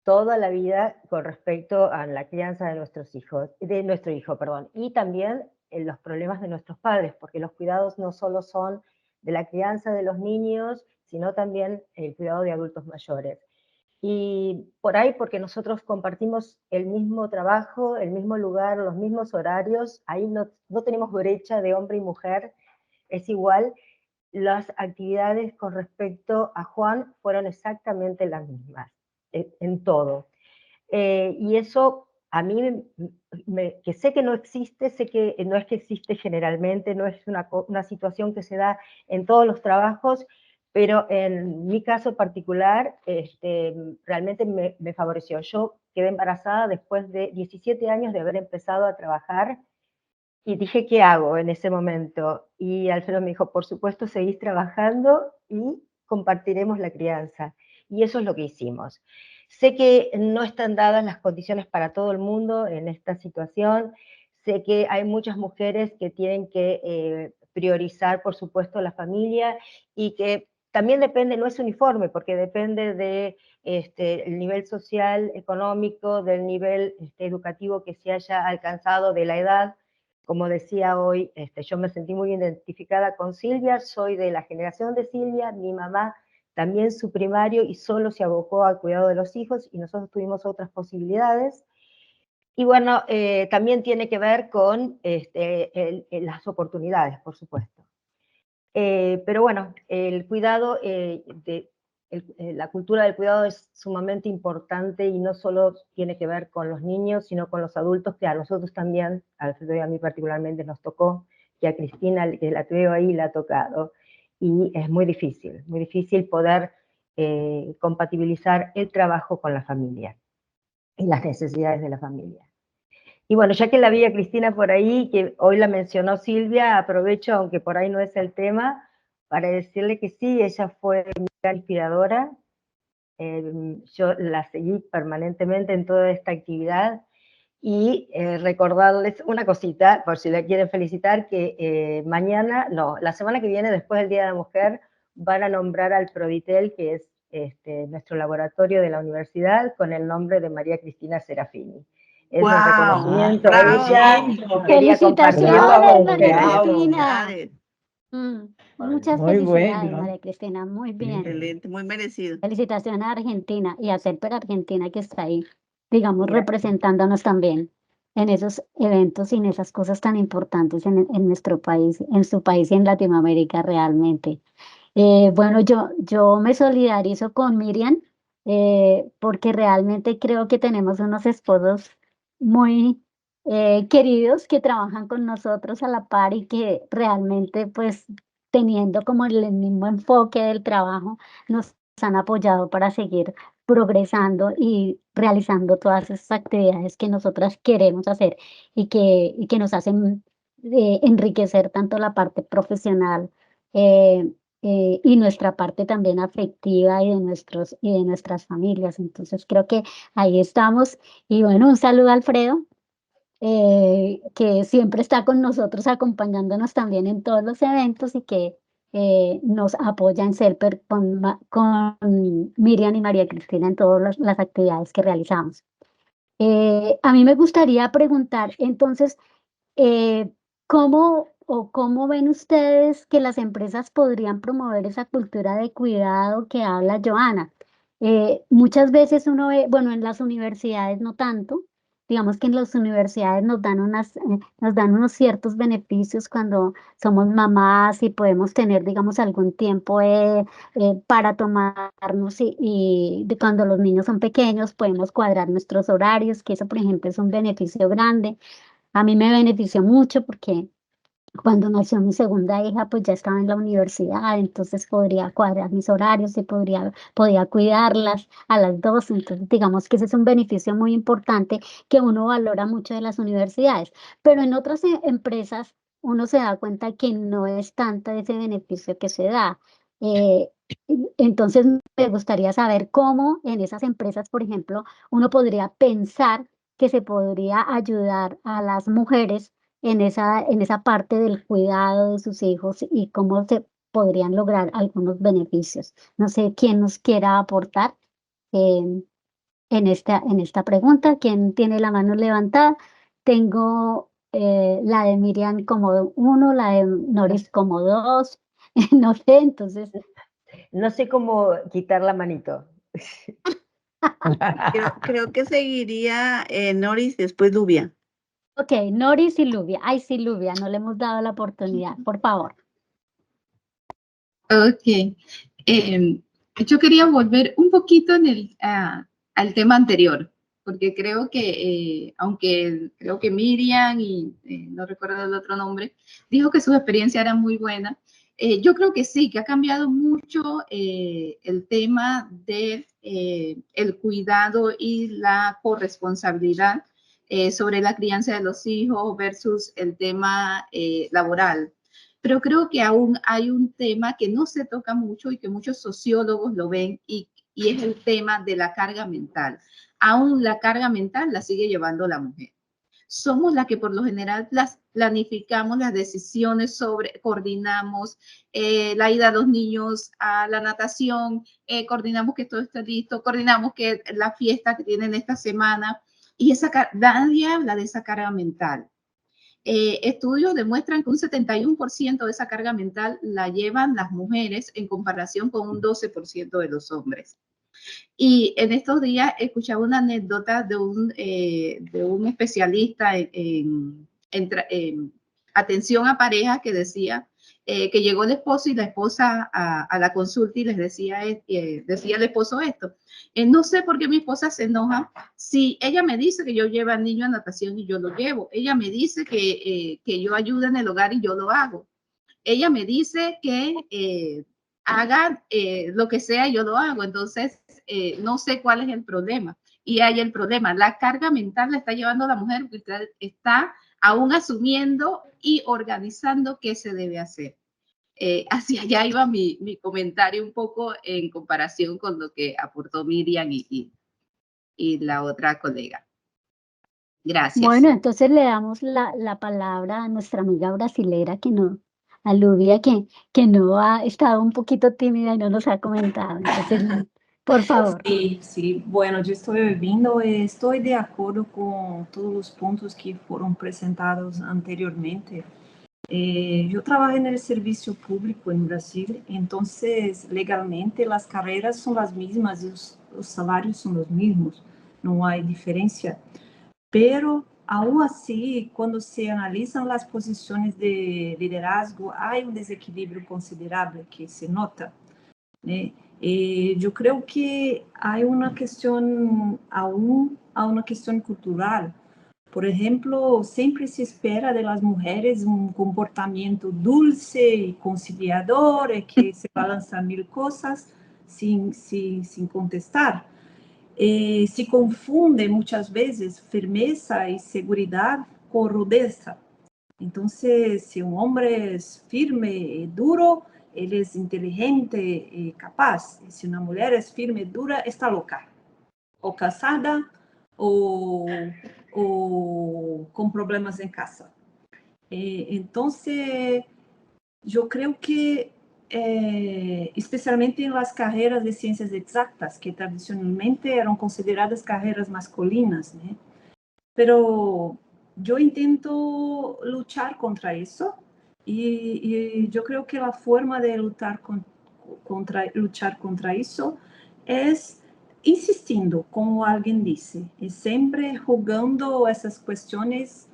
toda la vida con respecto a la crianza de nuestros hijos, de nuestro hijo, perdón, y también en los problemas de nuestros padres, porque los cuidados no solo son de la crianza de los niños, sino también el cuidado de adultos mayores. Y por ahí, porque nosotros compartimos el mismo trabajo, el mismo lugar, los mismos horarios, ahí no tenemos brecha de hombre y mujer, es igual. Las actividades con respecto a Juan fueron exactamente las mismas, en todo. Y eso a mí, que sé que no existe, sé que no es que existe generalmente, no es una situación que se da en todos los trabajos, pero en mi caso particular, realmente me favoreció. Yo quedé embarazada después de 17 años de haber empezado a trabajar y dije, ¿qué hago en ese momento? Y Alfredo me dijo, por supuesto, seguís trabajando y compartiremos la crianza. Y eso es lo que hicimos. Sé que no están dadas las condiciones para todo el mundo en esta situación. Sé que hay muchas mujeres que tienen que priorizar, por supuesto, la familia, y que también depende, no es uniforme, porque depende de el nivel social, económico, del nivel educativo que se haya alcanzado, de la edad. Como decía hoy, yo me sentí muy identificada con Silvia, soy de la generación de Silvia, mi mamá también su primario y solo se abocó al cuidado de los hijos, y nosotros tuvimos otras posibilidades. Y bueno, también tiene que ver con las oportunidades, por supuesto. Pero bueno, el cuidado, la cultura del cuidado es sumamente importante, y no solo tiene que ver con los niños, sino con los adultos, que a nosotros también, a Alfredo y a mí particularmente nos tocó, que a Cristina, que la veo ahí, la ha tocado. Y es muy difícil poder compatibilizar el trabajo con la familia y las necesidades de la familia. Y bueno, ya que la vi a Cristina por ahí, que hoy la mencionó Silvia, aprovecho, aunque por ahí no es el tema, para decirle que sí, ella fue mi gran inspiradora. Yo la seguí permanentemente en toda esta actividad, y recordarles una cosita, por si la quieren felicitar, que la semana que viene, después del Día de la Mujer, van a nombrar al Proditel, que es nuestro laboratorio de la universidad, con el nombre de María Cristina Serafini. Es un reconocimiento a ella.
¡Felicitaciones, María Cristina!
Muchas
felicidades, María Cristina, muy bien.
Excelente, muy merecido.
Felicitaciones a Argentina y a Selper Argentina, que está ahí, digamos, representándonos también en esos eventos y en esas cosas tan importantes en nuestro país, en su país y en Latinoamérica realmente. Bueno, yo me solidarizo con Miriam, porque realmente creo que tenemos unos esposos muy queridos, que trabajan con nosotros a la par, y que realmente, pues, teniendo como el mismo enfoque del trabajo, nos han apoyado para seguir progresando y realizando todas esas actividades que nosotras queremos hacer, y que nos hacen enriquecer tanto la parte profesional, y nuestra parte también afectiva, y de nuestras familias. Entonces creo que ahí estamos. Y bueno, un saludo a Alfredo, que siempre está con nosotros, acompañándonos también en todos los eventos, y que nos apoya en Selper con Miriam y María Cristina en todas las actividades que realizamos. A mí me gustaría preguntar, entonces, ¿cómo ven ustedes que las empresas podrían promover esa cultura de cuidado que habla Joana? Muchas veces uno ve, bueno, en las universidades no tanto. Digamos que en las universidades nos dan unos ciertos beneficios cuando somos mamás, y podemos tener, digamos, algún tiempo para tomarnos, y cuando los niños son pequeños podemos cuadrar nuestros horarios, que eso, por ejemplo, es un beneficio grande. A mí me benefició mucho, porque cuando nació mi segunda hija, pues ya estaba en la universidad, entonces podría cuadrar mis horarios y podía cuidarlas a las dos. Entonces, digamos que ese es un beneficio muy importante que uno valora mucho de las universidades. Pero en otras empresas uno se da cuenta que no es tanto ese beneficio que se da. Eh, entonces, me gustaría saber cómo en esas empresas, por ejemplo, uno podría pensar que se podría ayudar a las mujeres en esa parte del cuidado de sus hijos, y cómo se podrían lograr algunos beneficios. No sé quién nos quiera aportar en esta pregunta. ¿Quién tiene la mano levantada? Tengo la de Miriam como 1, la de Noris como 2. No sé, entonces.
No sé cómo quitar la manito.
Creo que seguiría Noris, después Lubia.
Ok, Noris y Lubia. Ay, sí, Lubia, no le hemos dado la oportunidad, por favor.
Ok. Yo quería volver un poquito al tema anterior, porque creo que, aunque creo que Miriam, y no recuerdo el otro nombre, dijo que su experiencia era muy buena, yo creo que sí, que ha cambiado mucho el tema de el cuidado y la corresponsabilidad sobre la crianza de los hijos versus el tema laboral. Pero creo que aún hay un tema que no se toca mucho y que muchos sociólogos lo ven y es el tema de la carga mental. Aún la carga mental la sigue llevando la mujer. Somos las que por lo general las planificamos las decisiones coordinamos la ida de los niños a la natación, coordinamos que todo esté listo, coordinamos que la fiesta que tienen esta semana, y nadie habla de esa carga mental. Estudios demuestran que un 71% de esa carga mental la llevan las mujeres en comparación con un 12% de los hombres. Y en estos días escuchaba una anécdota de un especialista en atención a pareja que decía que llegó el esposo y la esposa a la consulta y les decía el esposo esto. No sé por qué mi esposa se enoja si ella me dice que yo llevo al niño a natación y yo lo llevo. Ella me dice que yo ayude en el hogar y yo lo hago. Ella me dice que haga lo que sea, yo lo hago. Entonces, no sé cuál es el problema. Y hay el problema. La carga mental la está llevando la mujer porque está aún asumiendo y organizando qué se debe hacer. Hacia allá iba mi comentario un poco en comparación con lo que aportó Miriam y la otra colega. Gracias.
Bueno, entonces le damos la palabra a nuestra amiga brasilera que no, a Luvia, que no ha estado un poquito tímida y no nos ha comentado. Entonces, por favor.
Sí, sí. Bueno, yo estoy ouvindo e estou de acordo com todos os pontos que foram apresentados anteriormente. Eu trabalho no serviço público em Brasil, então, legalmente, as carreiras são as mesmas e os salários são os mesmos, não há diferença. Pero, aún assim, quando se analisam as posições de liderazgo, há desequilíbrio considerável que se nota, né? Eu creio que há uma questão, aún há uma questão cultural. Por exemplo, sempre se espera de las mulheres comportamento dulce e conciliador, que se balança mil coisas sem contestar. Se confunde muitas vezes firmeza e segurança com rudeza. Então, se homem é firme e duro, ele é inteligente e capaz. E se uma mulher é firme e dura, está louca. Ou casada, ou com problemas em casa. Então, eu creio que, especialmente nas carreiras de ciências exatas, que tradicionalmente eram consideradas carreiras masculinas, né? Pero eu intento lutar contra isso, e eu creio que a forma de lutar contra isso é insistindo, como alguém disse, e sempre jogando essas questões,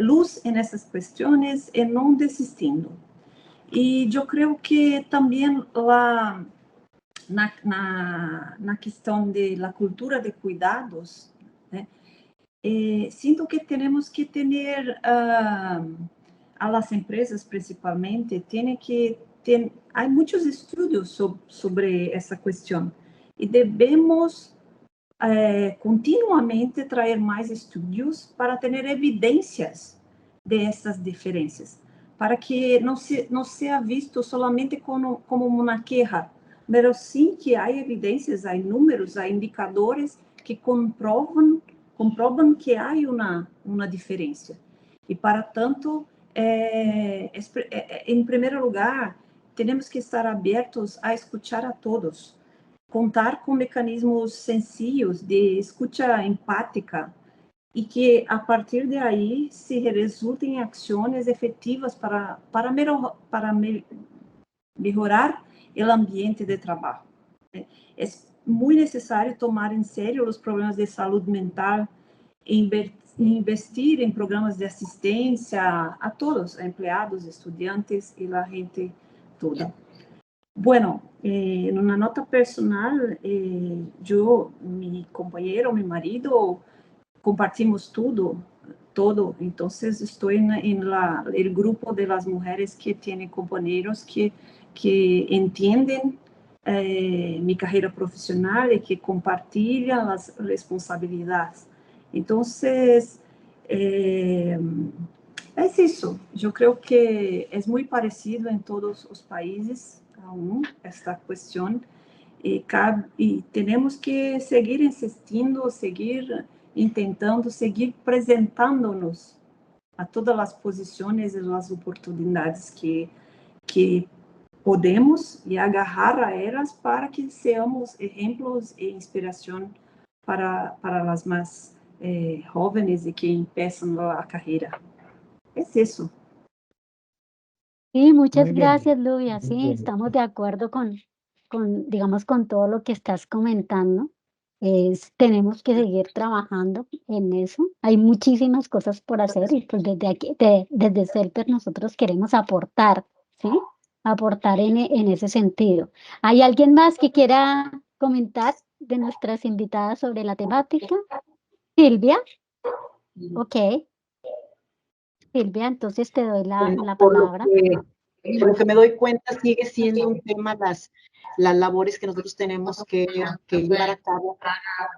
luz nessas questões e não desistindo. E eu creio que também lá na questão da cultura de cuidados, né, sinto que temos que ter, as empresas principalmente, há muitos estudos sobre essa questão. E devemos continuamente trazer mais estudos para ter evidências dessas diferenças, para que não seja visto somente como uma queixa, mas sim que há evidências, há números, há indicadores que comprovam que há uma diferença. E, para tanto, em primeiro lugar, temos que estar abertos a escutar a todos, contar com mecanismos sencillos de escuta empática e que, a partir de aí, se resultem em ações efetivas para melhorar o ambiente de trabalho. É muito necessário tomar em sério os problemas de saúde mental e investir em programas de assistência a todos, a empregados, estudantes e a gente toda. Bueno, en una nota personal, yo, mi compañero, mi marido, compartimos todo. Entonces, estoy en el grupo de las mujeres que tienen compañeros que entienden mi carrera profesional y que compartilhan las responsabilidades. Entonces, Es eso, yo creo que es muy parecido en todos los países aún esta cuestión y tenemos que seguir insistiendo, seguir intentando, seguir presentándonos a todas las posiciones y las oportunidades que podemos y agarrar a ellas para que seamos ejemplos e inspiración para las más jóvenes y que empiezan la carrera. Es eso.
Sí, muchas
Muy bien,
gracias, Luvia.
muy
Sí,
bien.
estamos de acuerdo digamos, con todo lo que estás comentando. Tenemos que seguir trabajando en eso. Hay muchísimas cosas por hacer y pues desde aquí, desde CELPER nosotros queremos aportar, ¿sí? Aportar en ese sentido. ¿Hay alguien más que quiera comentar de nuestras invitadas sobre la temática? Silvia. Ok. Silvia, entonces te doy la
Bueno,
palabra.
por lo que me doy cuenta, sigue siendo un tema las labores que nosotros tenemos que llevar a cabo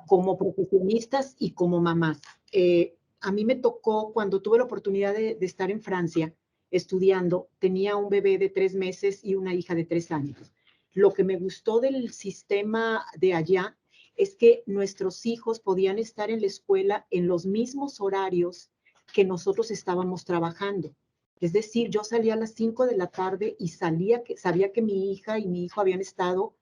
como profesionistas y como mamás. A mí me tocó, cuando tuve la oportunidad de estar en Francia estudiando, tenía un bebé de 3 meses y una hija de 3 años. Lo que me gustó del sistema de allá es que nuestros hijos podían estar en la escuela en los mismos horarios que nosotros estábamos trabajando. Es decir, yo salía a las 5 de la tarde y sabía que mi hija y mi hijo habían estado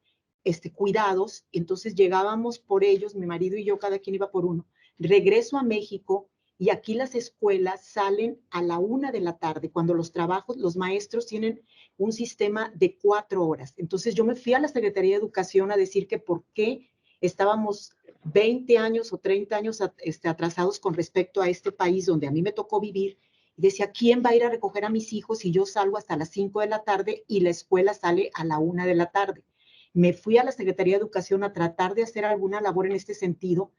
cuidados, entonces llegábamos por ellos, mi marido y yo, cada quien iba por uno. Regreso a México y aquí las escuelas salen a la 1 de la tarde, cuando los maestros tienen un sistema de 4 horas. Entonces yo me fui a la Secretaría de Educación a decir que por qué estábamos 20 años o 30 años atrasados con respecto a este país donde a mí me tocó vivir. Y decía, ¿quién va a ir a recoger a mis hijos si yo salgo hasta las 5 de la tarde y la escuela sale a la 1 de la tarde? Me fui a la Secretaría de Educación a tratar de hacer alguna labor en este sentido.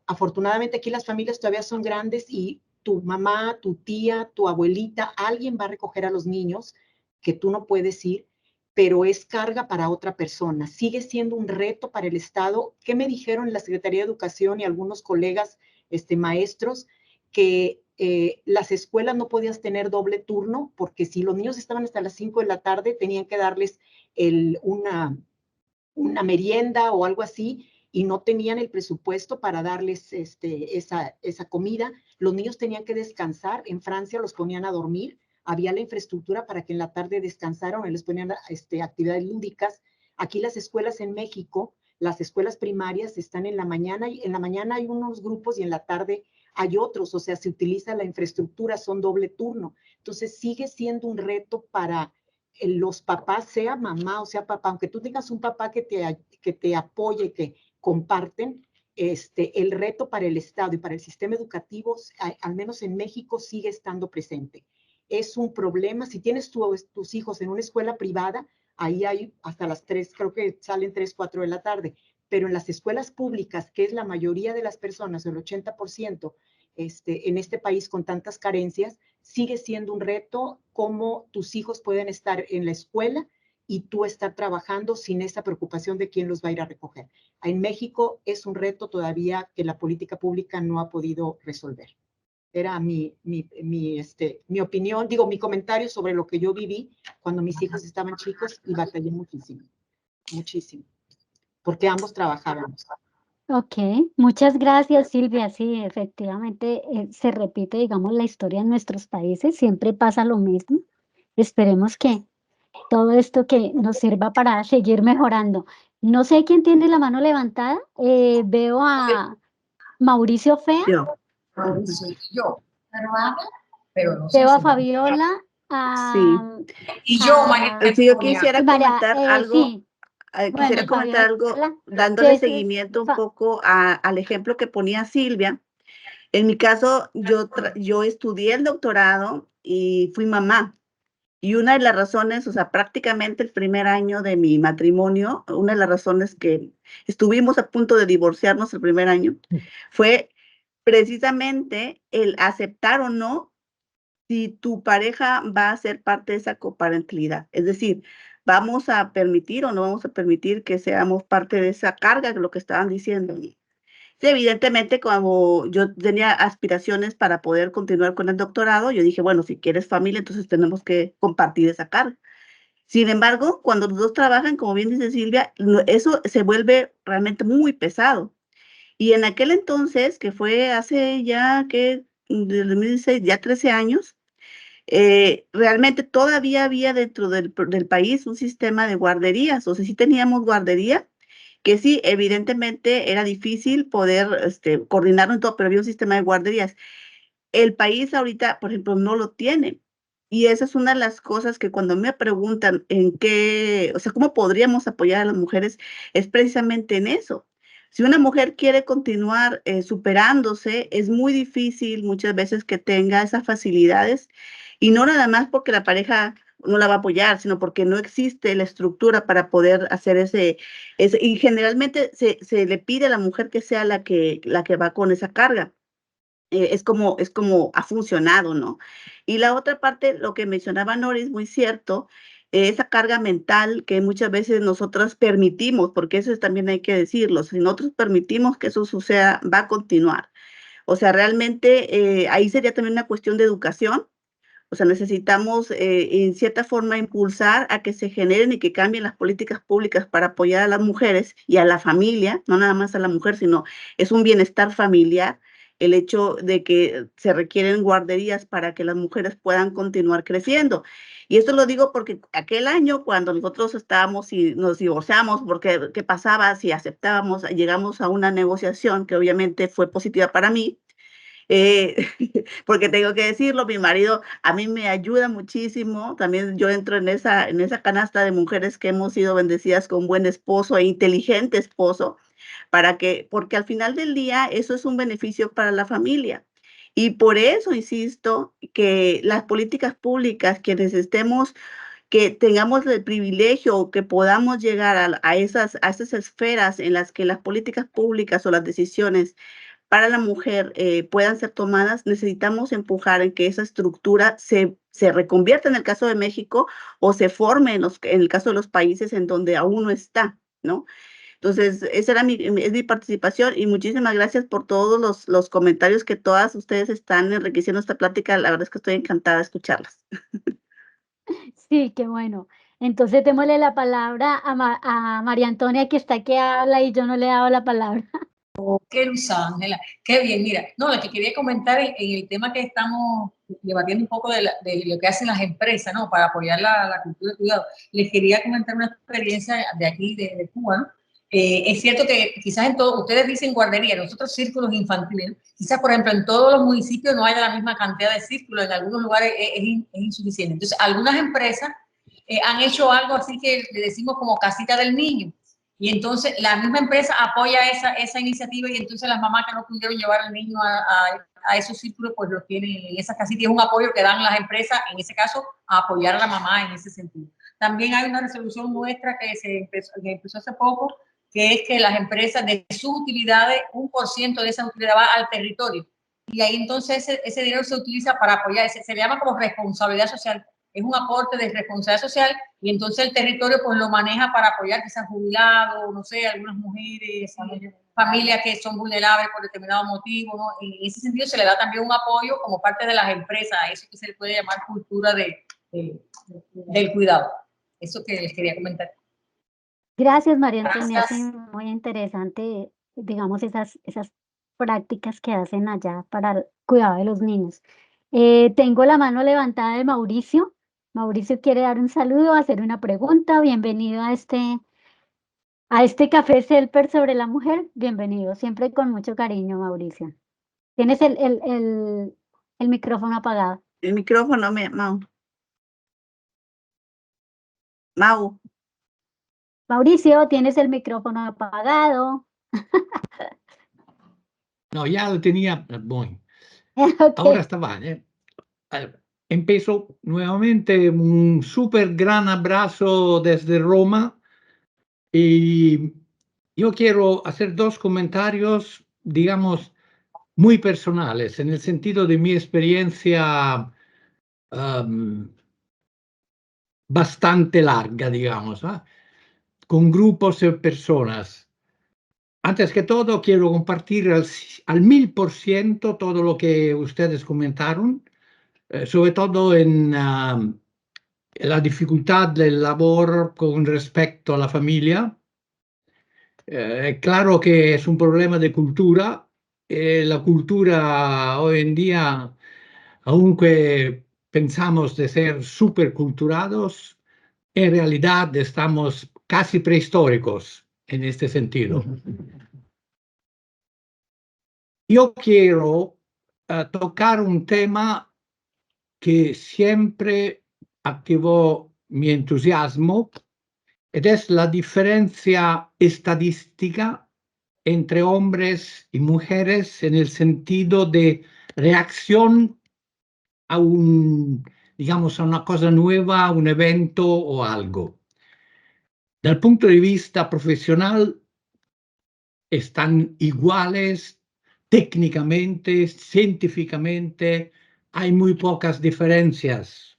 Afortunadamente aquí las familias todavía son grandes y tu mamá, tu tía, tu abuelita, alguien va a recoger a los niños que tú no puedes ir, pero es carga para otra persona. Sigue siendo un reto para el Estado. ¿Qué me dijeron en la Secretaría de Educación y algunos colegas maestros? Que las escuelas no podías tener doble turno, porque si los niños estaban hasta las 5 de la tarde, tenían que darles una merienda o algo así, y no tenían el presupuesto para darles esa comida. Los niños tenían que descansar. En Francia los ponían a dormir. Había la infraestructura para que en la tarde descansaran, les ponían actividades lúdicas. Aquí las escuelas en México, las escuelas primarias están en la mañana, y en la mañana hay unos grupos y en la tarde hay otros, o sea, se utiliza la infraestructura, son doble turno. Entonces sigue siendo un reto para los papás, sea mamá o sea papá, aunque tú tengas un papá que te apoye, que comparten, el reto para el Estado y para el sistema educativo, al menos en México, sigue estando presente. Es un problema. Si tienes tus hijos en una escuela privada, ahí hay hasta las 3, creo que salen 3, 4 de la tarde, pero en las escuelas públicas, que es la mayoría de las personas, el 80%, en este país con tantas carencias, sigue siendo un reto cómo tus hijos pueden estar en la escuela y tú estar trabajando sin esa preocupación de quién los va a ir a recoger. En México es un reto todavía que la política pública no ha podido resolver. Era mi opinión, mi comentario sobre lo que yo viví cuando mis hijos estaban chicos, y batallé muchísimo, muchísimo, porque ambos trabajábamos.
Ok, muchas gracias, Silvia. Sí, efectivamente se repite, digamos, la historia en nuestros países, siempre pasa lo mismo. Esperemos que todo esto que nos sirva para seguir mejorando. No sé quién tiene la mano levantada. Veo a Mauricio Fea.
Yo.
Pero no sé
Veo a
si
Fabiola.
Sí.
Y yo, María.
Si yo quisiera comentar algo,
sí.
quisiera
Bueno,
comentar algo,
Fabiola,
dándole
sí, sí,
seguimiento un poco al ejemplo que ponía Silvia. En mi caso, yo estudié el doctorado y fui mamá. Y una de las razones, o sea, prácticamente el primer año de mi matrimonio, una de las razones que estuvimos a punto de divorciarnos el primer año, fue precisamente el aceptar o no si tu pareja va a ser parte de esa coparentalidad. Es decir, ¿vamos a permitir o no vamos a permitir que seamos parte de esa carga, de lo que estaban diciendo? Sí, evidentemente, como yo tenía aspiraciones para poder continuar con el doctorado, yo dije, bueno, si quieres familia, entonces tenemos que compartir esa carga. Sin embargo, cuando los dos trabajan, como bien dice Silvia, eso se vuelve realmente muy pesado. Y en aquel entonces, que fue hace ya, que del 2016, ya 13 años, realmente todavía había dentro del país un sistema de guarderías, o sea, sí teníamos guardería, que sí, evidentemente era difícil poder coordinarlo en todo, pero había un sistema de guarderías. El país ahorita, por ejemplo, no lo tiene. Y esa es una de las cosas que cuando me preguntan en qué, o sea, cómo podríamos apoyar a las mujeres, es precisamente en eso. Si una mujer quiere continuar superándose, es muy difícil muchas veces que tenga esas facilidades, y no nada más porque la pareja no la va a apoyar, sino porque no existe la estructura para poder hacer y generalmente se le pide a la mujer que sea la que va con esa carga. Es como ha funcionado, ¿no? Y la otra parte, lo que mencionaba Nori, es muy cierto, esa carga mental que muchas veces nosotras permitimos, porque eso también hay que decirlo, si nosotros permitimos que eso suceda, va a continuar. O sea, realmente ahí sería también una cuestión de educación. O sea, necesitamos en cierta forma impulsar a que se generen y que cambien las políticas públicas para apoyar a las mujeres y a la familia, no nada más a la mujer, sino es un bienestar familiar el hecho de que se requieren guarderías para que las mujeres puedan continuar creciendo. Y esto lo digo porque aquel año, cuando nosotros estábamos y nos divorciamos, porque ¿qué pasaba si aceptábamos, llegamos a una negociación que obviamente fue positiva para mí? Porque tengo que decirlo, mi marido a mí me ayuda muchísimo, también yo entro en esa canasta de mujeres que hemos sido bendecidas con buen esposo e inteligente esposo, porque al final del día eso es un beneficio para la familia. Y por eso insisto que las políticas públicas, que tengamos el privilegio o que podamos llegar a esas esferas en las que las políticas públicas o las decisiones para la mujer puedan ser tomadas, necesitamos empujar en que esa estructura se reconvierta en el caso de México o se forme en el caso de los países en donde aún no está, ¿no? Entonces, esa es mi participación, y muchísimas gracias por todos los comentarios que todas ustedes están enriqueciendo esta plática. La verdad es que estoy encantada de escucharlas.
Sí, qué bueno. Entonces démosle la palabra a María Antonia, que está que habla y yo no le he dado la palabra.
Qué luz, Ángela, qué bien. Mira, no, lo que quería comentar en el tema que estamos debatiendo un poco de lo que hacen las empresas, ¿no? Para apoyar la cultura de cuidado. Les quería comentar una experiencia de aquí, de Cuba, ¿no? Es cierto que quizás en todo, ustedes dicen guardería, nosotros círculos infantiles, ¿no? Quizás, por ejemplo, en todos los municipios no haya la misma cantidad de círculos, en algunos lugares es insuficiente. Entonces, algunas empresas han hecho algo así que le decimos como casita del niño. Y entonces la misma empresa apoya esa iniciativa, y entonces las mamás que no pudieron llevar al niño a esos círculos, pues los tienen en esas casitas. Es un apoyo que dan las empresas, en ese caso, a apoyar a la mamá en ese sentido. También hay una resolución nuestra que empezó hace poco, que es que las empresas, de sus utilidades, 1% de esa utilidad va al territorio. Y ahí entonces ese dinero se utiliza para apoyar, se le llama como responsabilidad social. Es un aporte de responsabilidad social, y entonces el territorio pues lo maneja para apoyar quizás jubilados, no sé, algunas mujeres, familias que son vulnerables por determinado motivo, ¿no? En ese sentido se le da también un apoyo como parte de las empresas, a eso que se le puede llamar cultura del cuidado. Eso que les quería comentar.
Gracias, María Antonia. Sí, muy interesante, digamos, esas prácticas que hacen allá para el cuidado de los niños. Tengo la mano levantada de Mauricio. Mauricio quiere dar un saludo, hacer una pregunta. Bienvenido a este café Selper sobre la mujer. Bienvenido, siempre con mucho cariño, Mauricio. Tienes el micrófono apagado.
El micrófono, Mau.
Mauricio, tienes el micrófono apagado.
No, ya lo tenía. Bueno.
Okay.
Ahora está bien. Empiezo nuevamente un súper gran abrazo desde Roma, y yo quiero hacer dos comentarios, digamos, muy personales, en el sentido de mi experiencia bastante larga, digamos, con grupos de personas. Antes que todo, quiero compartir al 1000% todo lo que ustedes comentaron, sobre todo en la dificultad del labor con respecto a la familia. Es claro que es un problema de cultura. La cultura hoy en día, aunque pensamos de ser superculturados, en realidad estamos casi prehistóricos en este sentido. Yo quiero tocar un tema que siempre activó mi entusiasmo, ed es la diferencia estadística entre hombres y mujeres en el sentido de reacción a digamos, a una cosa nueva, a un evento o algo. Dal punto de vista profesional, están iguales técnicamente, científicamente, hay muy pocas diferencias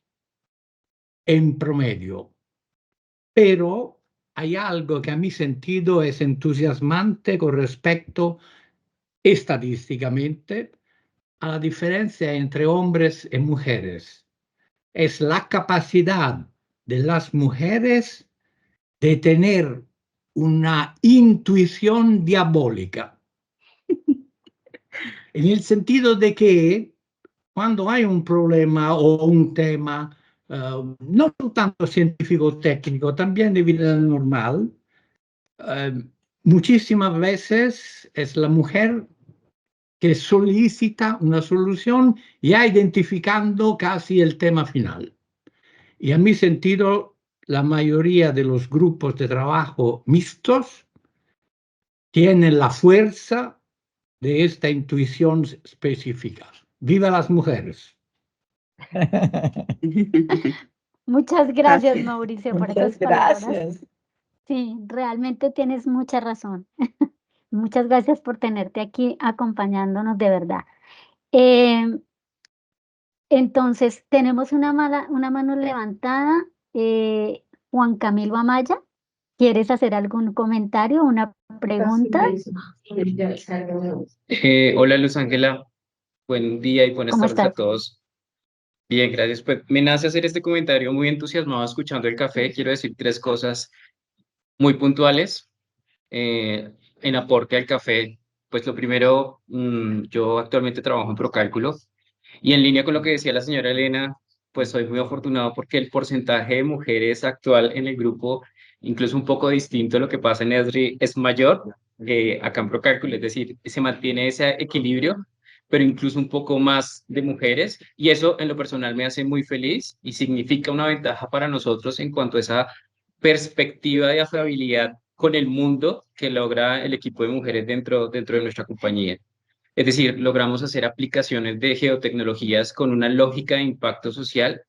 en promedio. Pero hay algo que a mi sentido es entusiasmante con respecto, estadísticamente, a la diferencia entre hombres y mujeres. Es la capacidad de las mujeres de tener una intuición diabólica. En el sentido de que cuando hay un problema o un tema, no tanto científico o técnico, también de vida normal, muchísimas veces es la mujer que solicita una solución ya identificando casi el tema final. Y a mi sentido, la mayoría de los grupos de trabajo mixtos tienen la fuerza de esta intuición específica. ¡Viva las mujeres!
Muchas gracias, Mauricio, por esas palabras.
Gracias.
Sí, realmente tienes mucha razón. Muchas gracias por tenerte aquí acompañándonos de verdad. Entonces, tenemos una mano levantada. Juan Camilo Amaya, ¿quieres hacer algún comentario, una pregunta?
Hola Luz Ángela, buen día y buenas
¿Cómo
tardes a
estás?
todos. Bien, gracias. Pues me nace hacer este comentario muy entusiasmado escuchando el café. Quiero decir 3 cosas muy puntuales en aporte al café. Pues lo primero, yo actualmente trabajo en Procálculo y en línea con lo que decía la señora Elena, pues soy muy afortunado porque el porcentaje de mujeres actual en el grupo, incluso un poco distinto a lo que pasa en ESRI, es mayor acá en Procálculo, es decir, se mantiene ese equilibrio, pero incluso un poco más de mujeres, y eso en lo personal me hace muy feliz y significa una ventaja para nosotros en cuanto a esa perspectiva de afabilidad con el mundo que logra el equipo de mujeres dentro de nuestra compañía. Es decir, logramos hacer aplicaciones de geotecnologías con una lógica de impacto social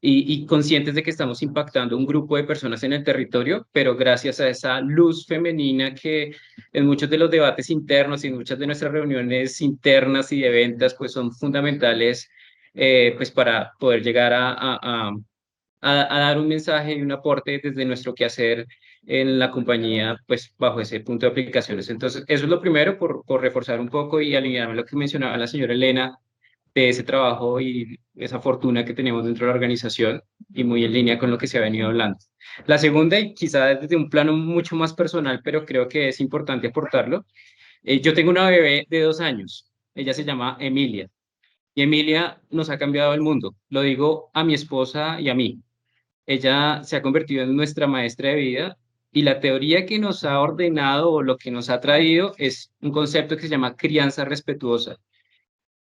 y conscientes de que estamos impactando un grupo de personas en el territorio, pero gracias a esa luz femenina que en muchos de los debates internos y en muchas de nuestras reuniones internas y de ventas pues son fundamentales pues para poder llegar a dar un mensaje y un aporte desde nuestro quehacer en la compañía, pues bajo ese punto de aplicaciones. Entonces, eso es lo primero por reforzar un poco y alinearme a lo que mencionaba la señora Elena, de ese trabajo y esa fortuna que tenemos dentro de la organización y muy en línea con lo que se ha venido hablando. La segunda, y quizá desde un plano mucho más personal, pero creo que es importante aportarlo, yo tengo una bebé de 2 años, ella se llama Emilia, y Emilia nos ha cambiado el mundo, lo digo a mi esposa y a mí. Ella se ha convertido en nuestra maestra de vida y la teoría que nos ha ordenado o lo que nos ha traído es un concepto que se llama crianza respetuosa.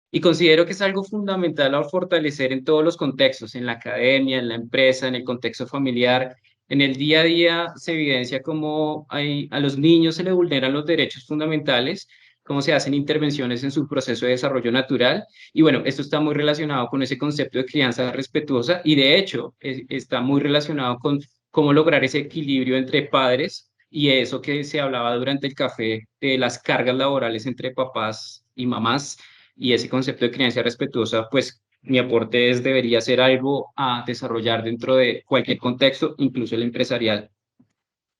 Y considero que es algo fundamental a fortalecer en todos los contextos, en la academia, en la empresa, en el contexto familiar. En el día a día se evidencia cómo a los niños se les vulneran los derechos fundamentales, cómo se hacen intervenciones en su proceso de desarrollo natural. Y bueno, esto está muy relacionado con ese concepto de crianza respetuosa y de hecho está muy relacionado con cómo lograr ese equilibrio entre padres y eso que se hablaba durante el café de las cargas laborales entre papás y mamás y ese concepto de crianza respetuosa, pues mi aporte debería ser algo a desarrollar dentro de cualquier contexto, incluso el empresarial.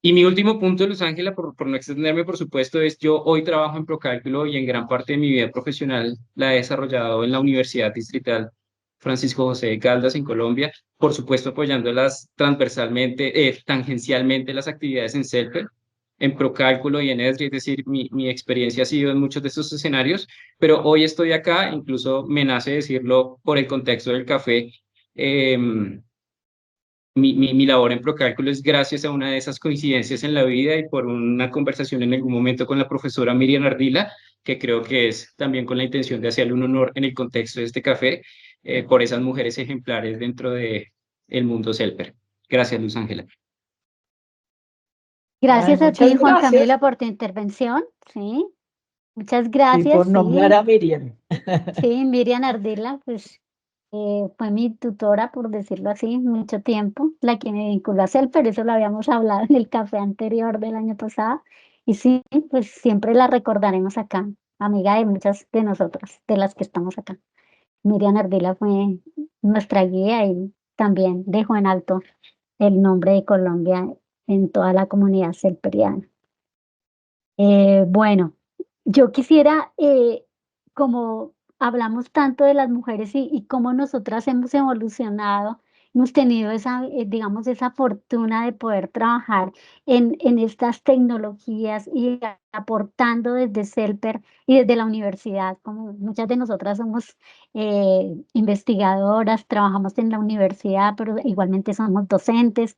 Y mi último punto, Luz Ángela, por no extenderme, por supuesto, es yo hoy trabajo en Procálculo y en gran parte de mi vida profesional la he desarrollado en la Universidad Distrital Francisco José de Caldas en Colombia, por supuesto apoyándolas transversalmente, tangencialmente las actividades en CELPER, en Procálculo y en ESRI, es decir, mi experiencia ha sido en muchos de estos escenarios, pero hoy estoy acá, incluso me nace decirlo por el contexto del café. Mi labor en Procálculo es gracias a una de esas coincidencias en la vida y por una conversación en algún momento con la profesora Miriam Ardila, que creo que es también con la intención de hacerle un honor en el contexto de este café, por esas mujeres ejemplares dentro de el mundo CELPER. Gracias, Luz Ángela.
Gracias a ti, Juan
gracias.
Camilo, por tu intervención. Sí, muchas gracias.
Y por nombrar
sí.
a Miriam.
Sí, Miriam Ardila, pues fue mi tutora, por decirlo así, mucho tiempo, la que me vinculó a CELPER, eso lo habíamos hablado en el café anterior del año pasado. Y sí, pues siempre la recordaremos acá, amiga de muchas de nosotras, de las que estamos acá. Miriam Ardila fue nuestra guía y también dejó en alto el nombre de Colombia en toda la comunidad celperiana. Bueno, yo quisiera, como hablamos tanto de las mujeres y cómo nosotras hemos evolucionado, hemos tenido esa, digamos, esa fortuna de poder trabajar en estas tecnologías y aportando desde CELPER y desde la universidad, como muchas de nosotras somos investigadoras, trabajamos en la universidad, pero igualmente somos docentes.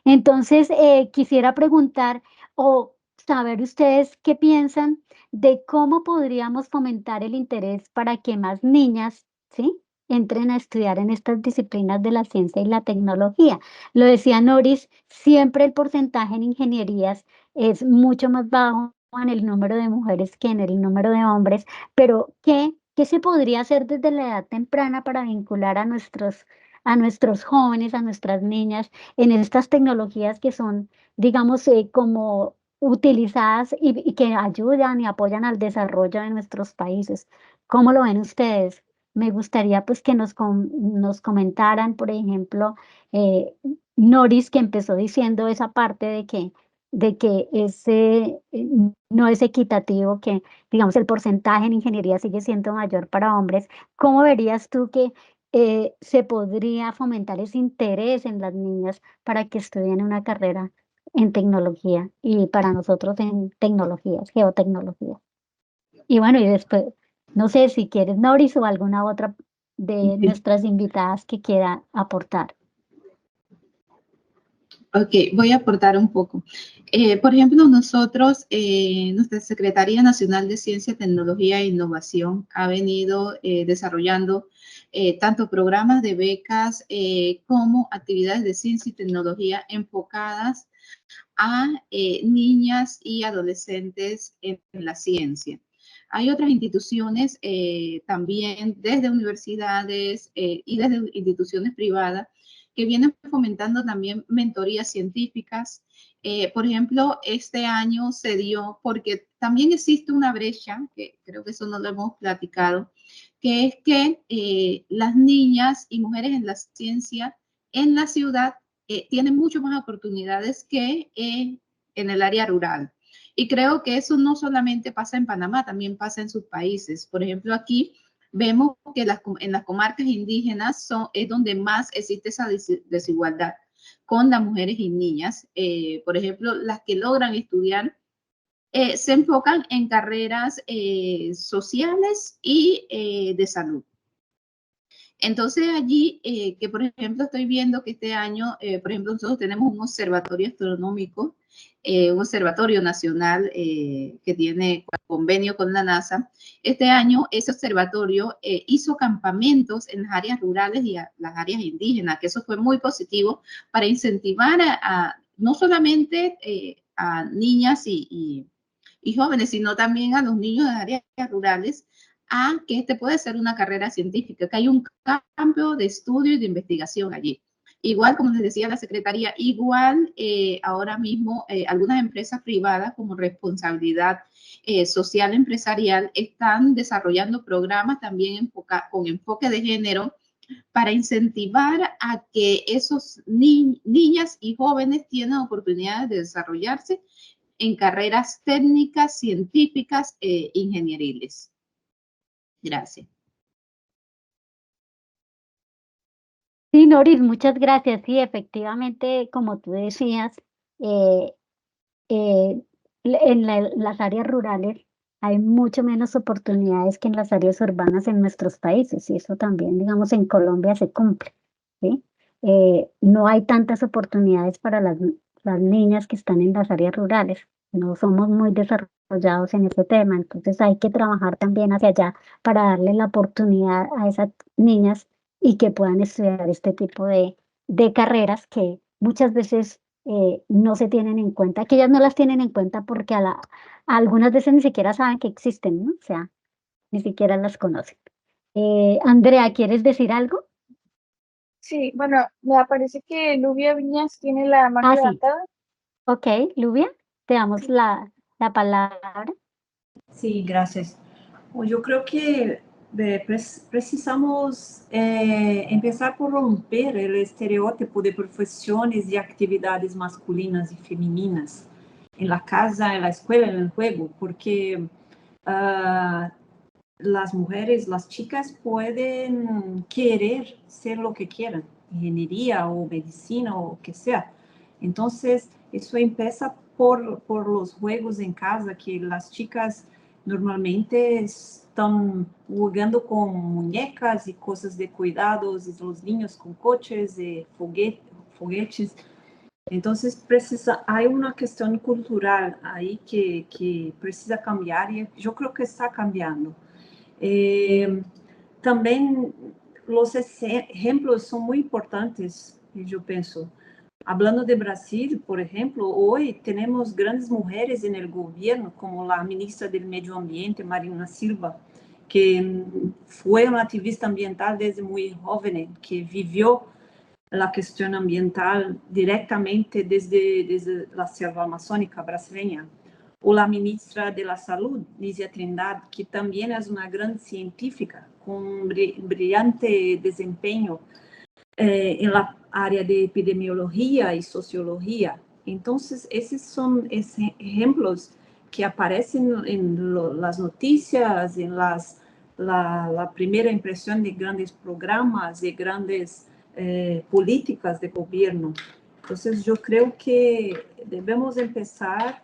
Entonces, quisiera preguntar o saber ustedes qué piensan de cómo podríamos fomentar el interés para que más niñas, ¿sí?, entren a estudiar en estas disciplinas de la ciencia y la tecnología. Lo decía Noris, siempre el porcentaje en ingenierías es mucho más bajo en el número de mujeres que en el número de hombres, pero ¿qué se podría hacer desde la edad temprana para vincular a nuestros jóvenes, a nuestras niñas, en estas tecnologías que son, digamos, como utilizadas y que ayudan y apoyan al desarrollo de nuestros países? ¿Cómo lo ven ustedes? Me gustaría pues que nos comentaran, por ejemplo, Noris, que empezó diciendo esa parte de que no es equitativo, que digamos el porcentaje en ingeniería sigue siendo mayor para hombres. ¿Cómo verías tú que se podría fomentar ese interés en las niñas para que estudien una carrera en tecnología y para nosotros en tecnologías, geotecnología? Y bueno, y después, no sé si quieres, Noris, o alguna otra de nuestras invitadas que quiera aportar.
Ok, voy a aportar un poco. Por ejemplo, nosotros, nuestra Secretaría Nacional de Ciencia, Tecnología e Innovación ha venido desarrollando tanto programas de becas como actividades de ciencia y tecnología enfocadas a niñas y adolescentes en la ciencia. Hay otras instituciones también desde universidades y desde instituciones privadas que vienen fomentando también mentorías científicas. Por ejemplo, este año se dio, porque también existe una brecha, que creo que eso no lo hemos platicado, que es que las niñas y mujeres en la ciencia en la ciudad tienen mucho más oportunidades que en el área rural. Y creo que eso no solamente pasa en Panamá, también pasa en sus países. Por ejemplo, aquí vemos que en las comarcas indígenas es donde más existe esa desigualdad con las mujeres y niñas. Por ejemplo, las que logran estudiar se enfocan en carreras sociales y de salud. Entonces allí, que por ejemplo estoy viendo que este año, por ejemplo, nosotros tenemos un observatorio astronómico, un observatorio nacional que tiene convenio con la NASA. Este año ese observatorio hizo campamentos en las áreas rurales y las áreas indígenas, que eso fue muy positivo para incentivar no solamente a niñas y jóvenes, sino también a los niños de áreas rurales, a que este puede ser una carrera científica, que hay un cambio de estudio y de investigación allí. Igual, como les decía la Secretaría, igual ahora mismo algunas empresas privadas como responsabilidad social empresarial están desarrollando programas también con enfoque de género para incentivar a que esos niñas y jóvenes tienen oportunidades de desarrollarse en carreras técnicas, científicas e ingenieriles. Gracias.
Sí, Noris, muchas gracias. Sí, efectivamente, como tú decías, en las áreas rurales hay mucho menos oportunidades que en las áreas urbanas en nuestros países, y eso también, digamos, en Colombia se cumple, ¿sí? No hay tantas oportunidades para las niñas que están en las áreas rurales. No somos muy desarrollados en ese tema, entonces hay que trabajar también hacia allá para darle la oportunidad a esas niñas y que puedan estudiar este tipo de carreras que muchas veces no se tienen en cuenta, que ellas no las tienen en cuenta porque algunas veces ni siquiera saben que existen, ¿no? O sea, ni siquiera las conocen. Andrea, ¿quieres decir algo?
Sí, bueno, me parece que Lubia Viñas tiene la mano
Ah, sí.
levantada.
Ok, Lubia, te damos la palabra.
Sí, gracias. Yo creo que precisamos empezar por romper el estereotipo de profesiones y actividades masculinas y femeninas en la casa, en la escuela, en el juego, porque las mujeres, las chicas pueden querer ser lo que quieran, ingeniería o medicina o lo que sea. Entonces, eso empieza por los juegos en casa, que las chicas normalmente están jugando con muñecas y cosas de cuidados, y los niños con coches y foguetes. Entonces, hay una cuestión cultural ahí que precisa cambiar y yo creo que está cambiando. También los ejemplos son muy importantes, yo pienso. Hablando de Brasil, por ejemplo, hoy tenemos grandes mujeres en el gobierno, como la ministra del Medio Ambiente, Marina Silva, que fue una activista ambiental desde muy joven, que vivió la cuestión ambiental directamente desde la selva amazónica brasileña. O la ministra de la Salud, Lízia Trindade, que también es una gran científica con brillante desempeño en la área de epidemiología y sociología. Entonces, esos son ejemplos que aparecen en las noticias, en la primera impresión de grandes programas, de grandes políticas de gobierno. Entonces, yo creo que debemos empezar,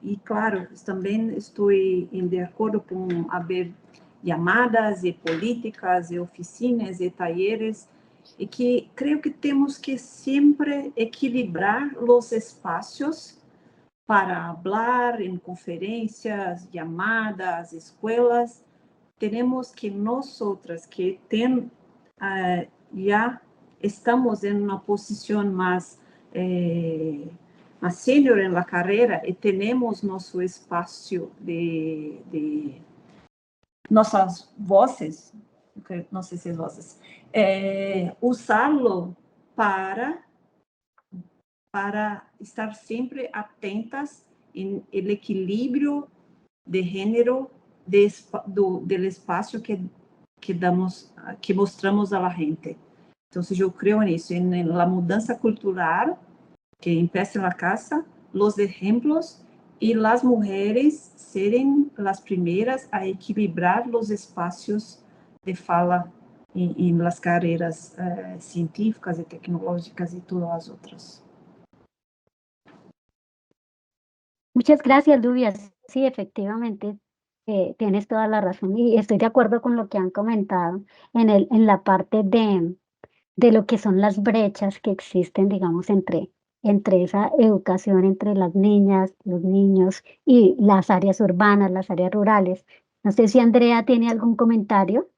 y claro, también estoy de acuerdo con haber llamadas de políticas, de oficinas, de talleres, y que creo que temos que sempre equilibrar os espaços para hablar em conferências, llamadas, escolas. Temos que nosotras que já estamos em uma posição mais sênior na carreira e temos nosso espaço de nossas vozes, não sei se é vozes, usá-lo para estar sempre atentas em el equilíbrio de gênero do espaço que mostramos a la gente. Então, eu creio nisso, em la mudança cultural que empieza na casa, os exemplos e as mulheres serem as primeiras a equilibrar os espaços de fala em las carreiras científicas e tecnológicas e todas as outras.
Muchas gracias, Lubia. Sí, efectivamente, tienes toda la razón y estoy de acuerdo con lo que han comentado en la parte de lo que son las brechas que existen, digamos, entre esa educación entre las niñas, los niños y las áreas urbanas, las áreas rurales. No sé si Andrea tiene algún comentario.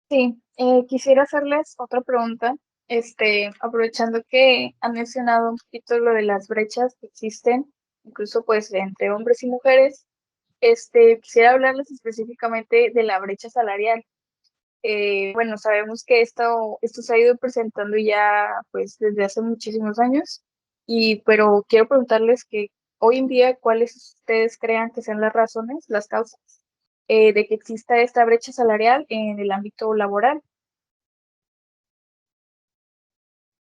Sí, quisiera hacerles otra pregunta, aprovechando que han mencionado un poquito lo de las brechas que existen, incluso pues entre hombres y mujeres. Quisiera hablarles específicamente de la brecha salarial. Bueno, sabemos que esto se ha ido presentando ya pues desde hace muchísimos años, pero quiero preguntarles que hoy en día, ¿cuáles ustedes crean que sean las razones, las causas de que exista esta brecha salarial en el ámbito laboral.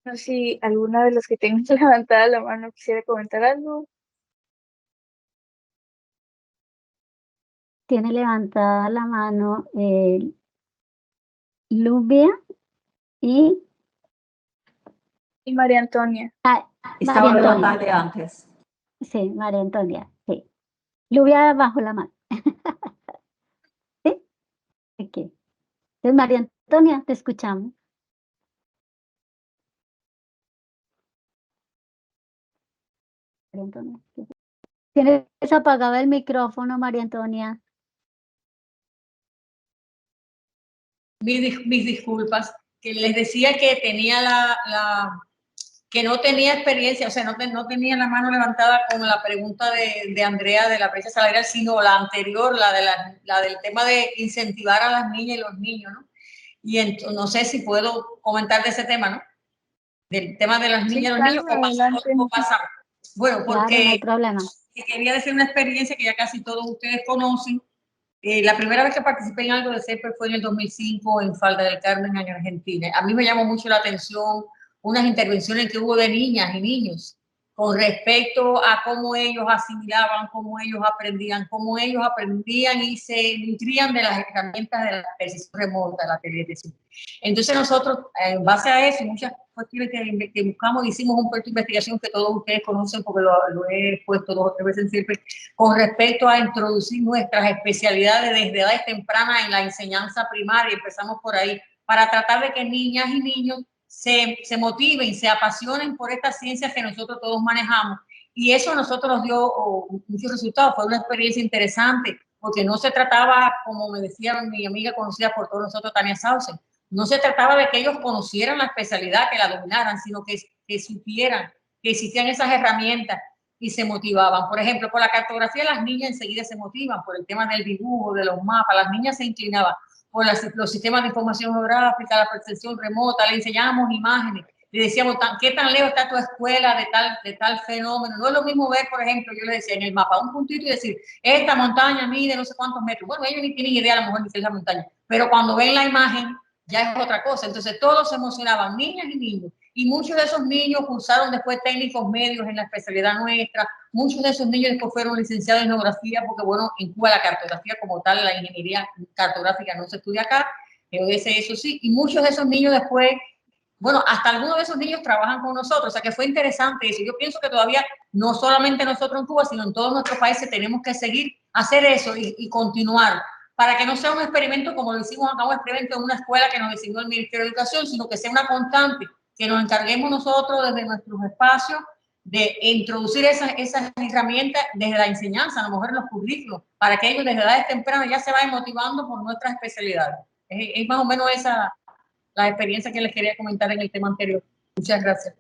No sé si alguna de los que tengan levantada la mano quisiera comentar algo.
Tiene levantada la mano Lubia y
María Antonia.
Estaba
María
levantando
Antonia.
antes.
Sí, María Antonia, sí. Lubia bajo la mano. ¿Sí? Ok. Entonces, María Antonia, te escuchamos. María Antonia. Tienes apagado el micrófono, María Antonia.
Mis disculpas, que les decía que tenía que no tenía experiencia, o sea, no tenía la mano levantada con la pregunta de Andrea de la brecha salarial, sino la anterior, la del tema de incentivar a las niñas y los niños, ¿no? Y no sé si puedo comentar de ese tema, ¿no? Del tema de las niñas y los niños, o pasamos. Bueno, porque
claro, no hay problema.
Quería decir una experiencia que ya casi todos ustedes conocen. La primera vez que participé en algo de CEPER fue en el 2005 en Falda del Carmen, en Argentina. A mí me llamó mucho la atención unas intervenciones que hubo de niñas y niños con respecto a cómo ellos asimilaban, cómo ellos aprendían y se nutrían de las herramientas de la precisión remota, de la telemedicina. Entonces nosotros, en base a eso, muchas cuestiones que buscamos, hicimos un proyecto de investigación que todos ustedes conocen porque lo he puesto 2 o 3 veces en CEPER, con respecto a introducir nuestras especialidades desde edades tempranas en la enseñanza primaria. Empezamos por ahí, para tratar de que niñas y niños se motiven, se apasionen por estas ciencias que nosotros todos manejamos. Y eso a nosotros nos dio muchos resultados. Fue una experiencia interesante, porque no se trataba, como me decía mi amiga conocida por todos nosotros, Tania Sausen, no se trataba de que ellos conocieran la especialidad, que la dominaran, sino que supieran que existían esas herramientas y se motivaban. Por ejemplo, por la cartografía las niñas enseguida se motivan, por el tema del dibujo, de los mapas, las niñas se inclinaban por los sistemas de información geográfica, la percepción remota, le enseñábamos imágenes, le decíamos, ¿qué tan lejos está tu escuela de tal fenómeno? No es lo mismo ver, por ejemplo, yo le decía en el mapa un puntito y decir, esta montaña mide no sé cuántos metros. Bueno, ellos ni tienen idea a lo mejor ni qué es la montaña, pero cuando ven la imagen ya es otra cosa. Entonces todos se emocionaban, niñas y niños. Y muchos de esos niños cursaron después técnicos medios en la especialidad nuestra. Muchos de esos niños después fueron licenciados en geografía, porque bueno, en Cuba la cartografía como tal, la ingeniería cartográfica no se estudia acá, eso sí. Y muchos de esos niños después, bueno, hasta algunos de esos niños trabajan con nosotros. O sea que fue interesante eso. Yo pienso que todavía no solamente nosotros en Cuba, sino en todos nuestros países tenemos que seguir hacer eso y continuar, para que no sea un experimento como lo hicimos acá, un experimento en una escuela que nos designó el Ministerio de Educación, sino que sea una constante, que nos encarguemos nosotros desde nuestros espacios de introducir esas herramientas desde la enseñanza, a lo mejor en los currículos, para que ellos desde edades tempranas ya se vayan motivando por nuestras especialidades. Es más o menos esa la experiencia que les quería comentar en el tema anterior. Muchas gracias.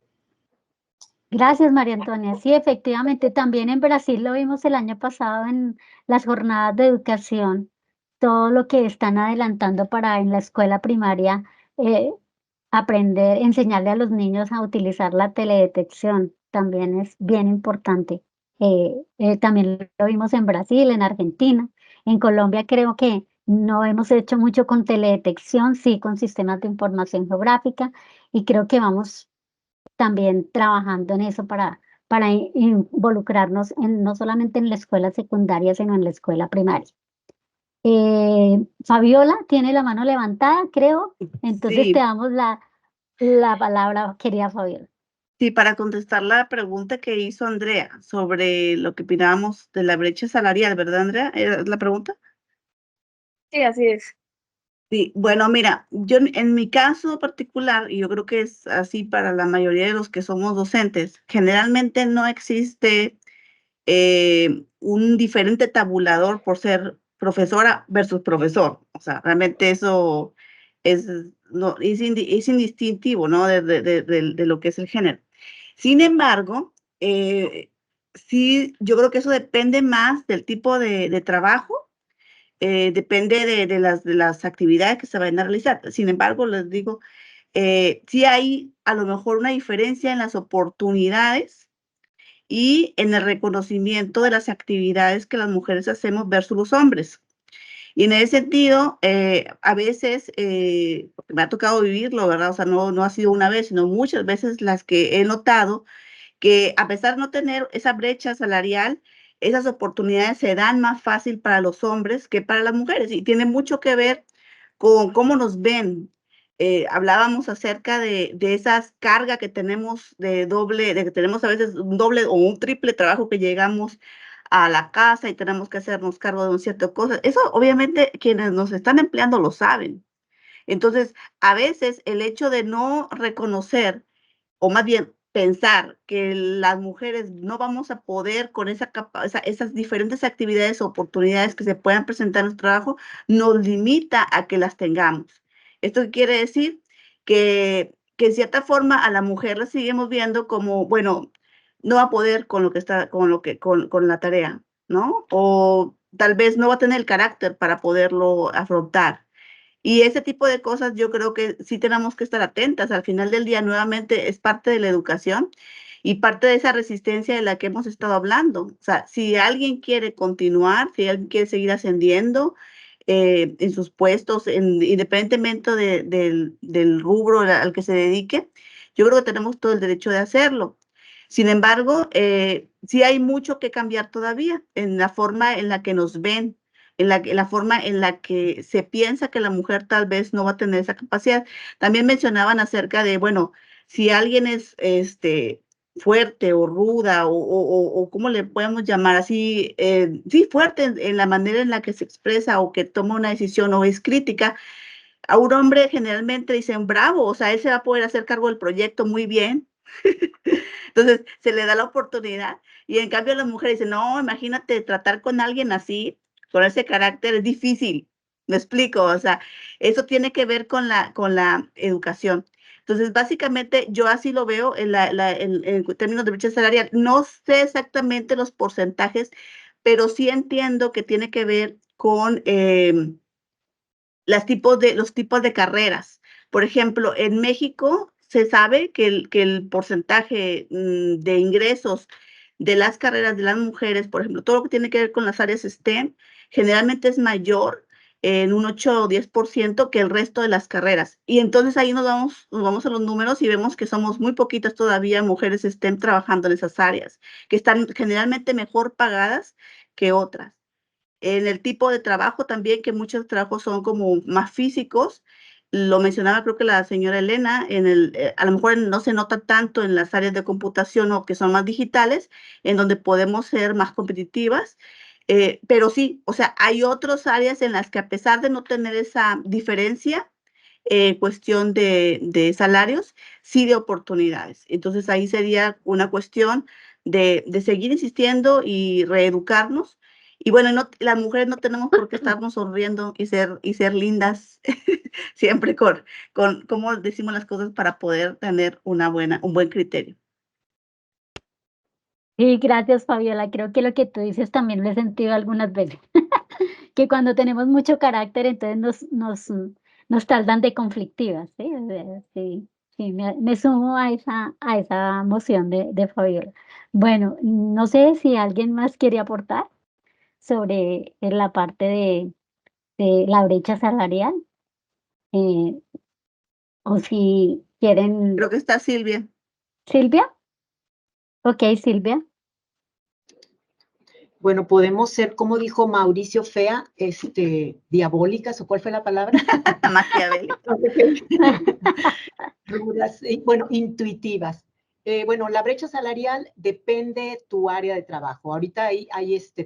Gracias, María Antonia. Sí, efectivamente, también en Brasil lo vimos el año pasado en las jornadas de educación, todo lo que están adelantando para en la escuela primaria aprender, enseñarle a los niños a utilizar la teledetección, también es bien importante. También lo vimos en Brasil, en Argentina, en Colombia creo que no hemos hecho mucho con teledetección, sí con sistemas de información geográfica, y creo que vamos también trabajando en eso para involucrarnos no solamente en la escuela secundaria, sino en la escuela primaria. Fabiola tiene la mano levantada, creo, entonces
Sí.
te damos la palabra, querida Fabiola.
Sí, para contestar la pregunta que hizo Andrea sobre lo que opinábamos de la brecha salarial, ¿verdad, Andrea? ¿Es la pregunta?
Sí, así es.
Sí, bueno, mira, yo en mi caso particular, y yo creo que es así para la mayoría de los que somos docentes, generalmente no existe un diferente tabulador por ser profesora versus profesor. O sea, realmente eso es, no, es indistintivo, ¿no? De lo que es el género. Sin embargo, sí, yo creo que eso depende más del tipo de trabajo, depende de las actividades que se vayan a realizar. Sin embargo, les digo, sí hay a lo mejor una diferencia en las oportunidades y en el reconocimiento de las actividades que las mujeres hacemos versus los hombres. Y en ese sentido, a veces, porque me ha tocado vivirlo, ¿verdad? O sea, no ha sido una vez, sino muchas veces las que he notado que a pesar de no tener esa brecha salarial, esas oportunidades se dan más fácil para los hombres que para las mujeres y tiene mucho que ver con cómo nos ven. Hablábamos acerca de esas cargas que tenemos de que tenemos a veces un doble o un triple trabajo que llegamos a la casa y tenemos que hacernos cargo de un cierto cosas. Eso obviamente quienes nos están empleando lo saben. Entonces, a veces el hecho de no reconocer o más bien pensar que las mujeres no vamos a poder con esas diferentes actividades o oportunidades que se puedan presentar en el trabajo, nos limita a que las tengamos. Esto quiere decir que en cierta forma a la mujer la seguimos viendo como, bueno, no va a poder con con la tarea, ¿no? O tal vez no va a tener el carácter para poderlo afrontar. Y ese tipo de cosas yo creo que sí tenemos que estar atentas. Al final del día, nuevamente, es parte de la educación y parte de esa resistencia de la que hemos estado hablando. O sea, si alguien quiere continuar, si alguien quiere seguir ascendiendo en sus puestos, independientemente del rubro al que se dedique, yo creo que tenemos todo el derecho de hacerlo. Sin embargo, sí hay mucho que cambiar todavía en la forma en la que nos ven, en la forma en la que se piensa que la mujer tal vez no va a tener esa capacidad. También mencionaban acerca de, bueno, si alguien es fuerte o ruda o ¿cómo le podemos llamar así? Sí, fuerte en la manera en la que se expresa o que toma una decisión o es crítica. A un hombre generalmente dicen, bravo, o sea, él se va a poder hacer cargo del proyecto muy bien. Entonces, se le da la oportunidad y en cambio las mujeres dicen, no, imagínate tratar con alguien así, con ese carácter, es difícil. Me explico, o sea, eso tiene que ver con la educación. Entonces, básicamente, yo así lo veo en términos de brecha salarial. No sé exactamente los porcentajes, pero sí entiendo que tiene que ver con los tipos de carreras. Por ejemplo, en México se sabe que el porcentaje de ingresos de las carreras de las mujeres, por ejemplo, todo lo que tiene que ver con las áreas STEM, generalmente es mayor en un 8 o 10% que el resto de las carreras. Y entonces ahí nos vamos a los números y vemos que somos muy poquitas todavía mujeres STEM trabajando en esas áreas, que están generalmente mejor pagadas que otras. En el tipo de trabajo también, que muchos trabajos son como más físicos, lo mencionaba creo que la señora Elena, a lo mejor no se nota tanto en las áreas de computación o que son más digitales, en donde podemos ser más competitivas, pero sí, o sea, hay otras áreas en las que a pesar de no tener esa diferencia, cuestión de salarios, sí de oportunidades. Entonces ahí sería una cuestión de seguir insistiendo y reeducarnos. Y bueno, las mujeres no tenemos por qué estarnos sonriendo y ser lindas siempre con cómo decimos las cosas para poder tener un buen criterio.
Sí, gracias, Fabiola. Creo que lo que tú dices también lo he sentido algunas veces, que cuando tenemos mucho carácter, entonces nos taldan de conflictivas, ¿sí? O sea, sí, me sumo a esa moción de Fabiola. Bueno, no sé si alguien más quiere aportar sobre la parte de la brecha salarial, o si quieren.
Creo que está Silvia.
¿Silvia? Ok, Silvia.
Bueno, podemos ser, como dijo Mauricio Fea, diabólicas, ¿o cuál fue la palabra?
Maquiavélicas.
Rudas, bueno, intuitivas. Bueno, la brecha salarial depende tu área de trabajo. Ahorita hay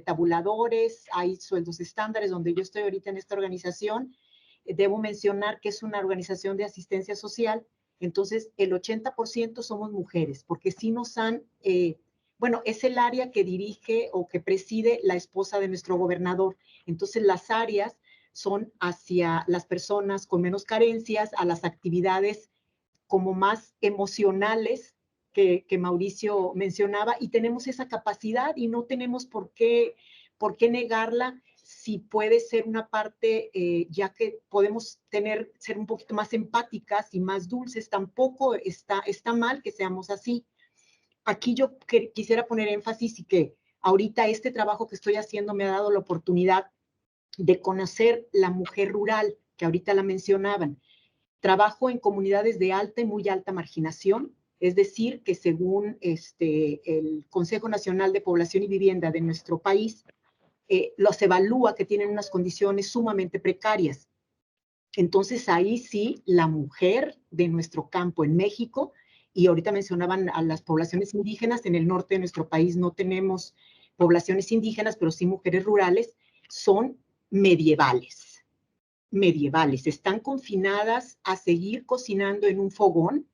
tabuladores, hay sueldos estándares, donde yo estoy ahorita en esta organización. Debo mencionar que es una organización de asistencia social, entonces el 80% somos mujeres, porque sí nos han... bueno, es el área que dirige o que preside la esposa de nuestro gobernador. Entonces, las áreas son hacia las personas con menos carencias, a las actividades como más emocionales que Mauricio mencionaba, y tenemos esa capacidad y no tenemos por qué negarla si puede ser una parte, ya que podemos ser un poquito más empáticas y más dulces, tampoco está mal que seamos así. Aquí yo quisiera poner énfasis y que ahorita este trabajo que estoy haciendo me ha dado la oportunidad de conocer la mujer rural, que ahorita la mencionaban. Trabajo en comunidades de alta y muy alta marginación, es decir, que según el Consejo Nacional de Población y Vivienda de nuestro país, los evalúa que tienen unas condiciones sumamente precarias. Entonces, ahí sí, la mujer de nuestro campo en México, y ahorita mencionaban a las poblaciones indígenas, en el norte de nuestro país no tenemos poblaciones indígenas, pero sí mujeres rurales, son medievales. Medievales, están confinadas a seguir cocinando en un fogón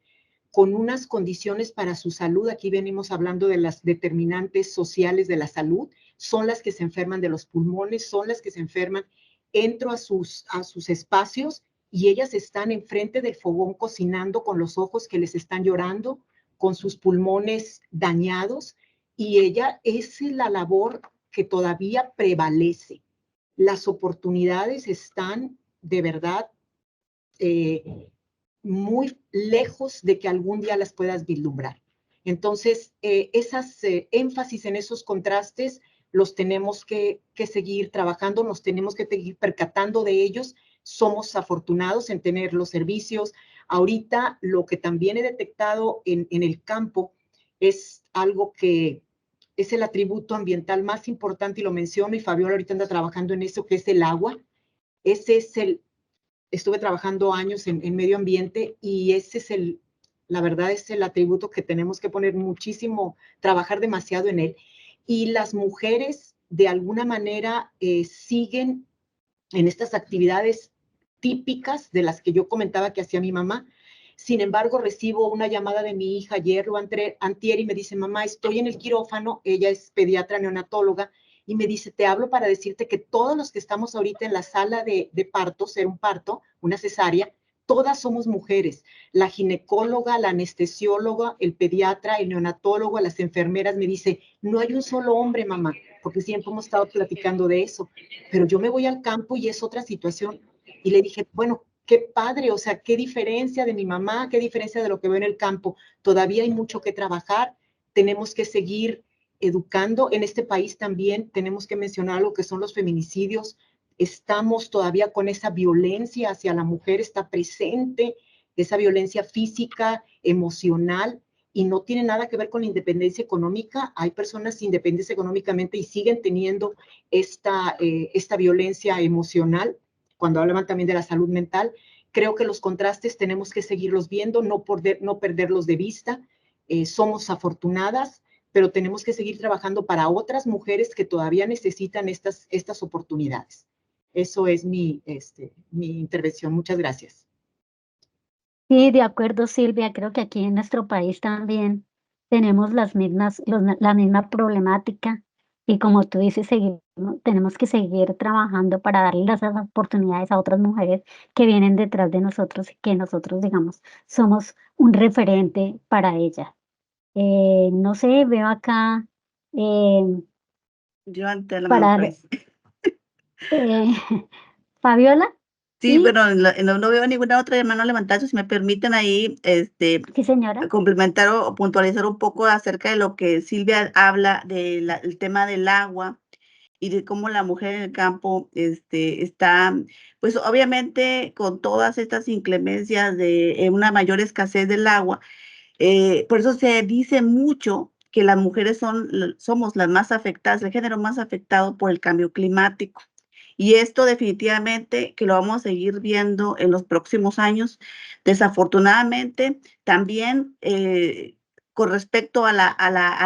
con unas condiciones para su salud. Aquí venimos hablando de las determinantes sociales de la salud, son las que se enferman de los pulmones, son las que se enferman. Entro a sus espacios y ellas están enfrente del fogón cocinando con los ojos que les están llorando, con sus pulmones dañados, y ella es la labor que todavía prevalece. Las oportunidades están de verdad muy lejos de que algún día las puedas vislumbrar. Entonces, esas énfasis en esos contrastes los tenemos que seguir trabajando, nos tenemos que seguir percatando de ellos. Somos afortunados en tener los servicios. Ahorita lo que también he detectado en el campo es algo que es el atributo ambiental más importante, y lo menciono, y Fabiola ahorita anda trabajando en eso, que es el agua. Ese es estuve trabajando años en medio ambiente, y ese es la verdad es el atributo que tenemos que poner muchísimo, trabajar demasiado en él. Y las mujeres de alguna manera siguen en estas actividades típicas de las que yo comentaba que hacía mi mamá. Sin embargo, recibo una llamada de mi hija ayer o antier y me dice: mamá, estoy en el quirófano, ella es pediatra neonatóloga, y me dice: te hablo para decirte que todos los que estamos ahorita en la sala de partos, era un parto, una cesárea, todas somos mujeres. La ginecóloga, la anestesióloga, el pediatra, el neonatólogo, las enfermeras. Me dice: no hay un solo hombre, mamá, porque siempre hemos estado platicando de eso, pero yo me voy al campo y es otra situación. Y le dije: bueno, qué padre, o sea, qué diferencia de mi mamá, qué diferencia de lo que veo en el campo. Todavía hay mucho que trabajar, tenemos que seguir educando. En este país también tenemos que mencionar lo que son los feminicidios. Estamos todavía con esa violencia hacia la mujer, está presente, esa violencia física, emocional, y no tiene nada que ver con la independencia económica. Hay personas independientes económicamente y siguen teniendo esta violencia emocional. Cuando hablaban también de la salud mental, creo que los contrastes tenemos que seguirlos viendo, no perderlos de vista. Somos afortunadas, pero tenemos que seguir trabajando para otras mujeres que todavía necesitan estas oportunidades. Eso es mi intervención. Muchas gracias.
Sí, de acuerdo, Silvia. Creo que aquí en nuestro país también tenemos la misma problemática, y como tú dices, tenemos que seguir trabajando para darle las oportunidades a otras mujeres que vienen detrás de nosotros, y que nosotros, digamos, somos un referente para ellas. No sé, veo acá
Yo ante la
para
mano.
Fabiola.
Sí, bueno, no veo ninguna otra mano levantada. Si me permiten ahí,
Sí, señora.
complementar o puntualizar un poco acerca de lo que Silvia habla del tema del agua y de cómo la mujer en el campo está, pues obviamente con todas estas inclemencias de una mayor escasez del agua. Por eso se dice mucho que las mujeres somos las más afectadas, el género más afectado por el cambio climático. Y esto definitivamente que lo vamos a seguir viendo en los próximos años. Desafortunadamente, también con respecto al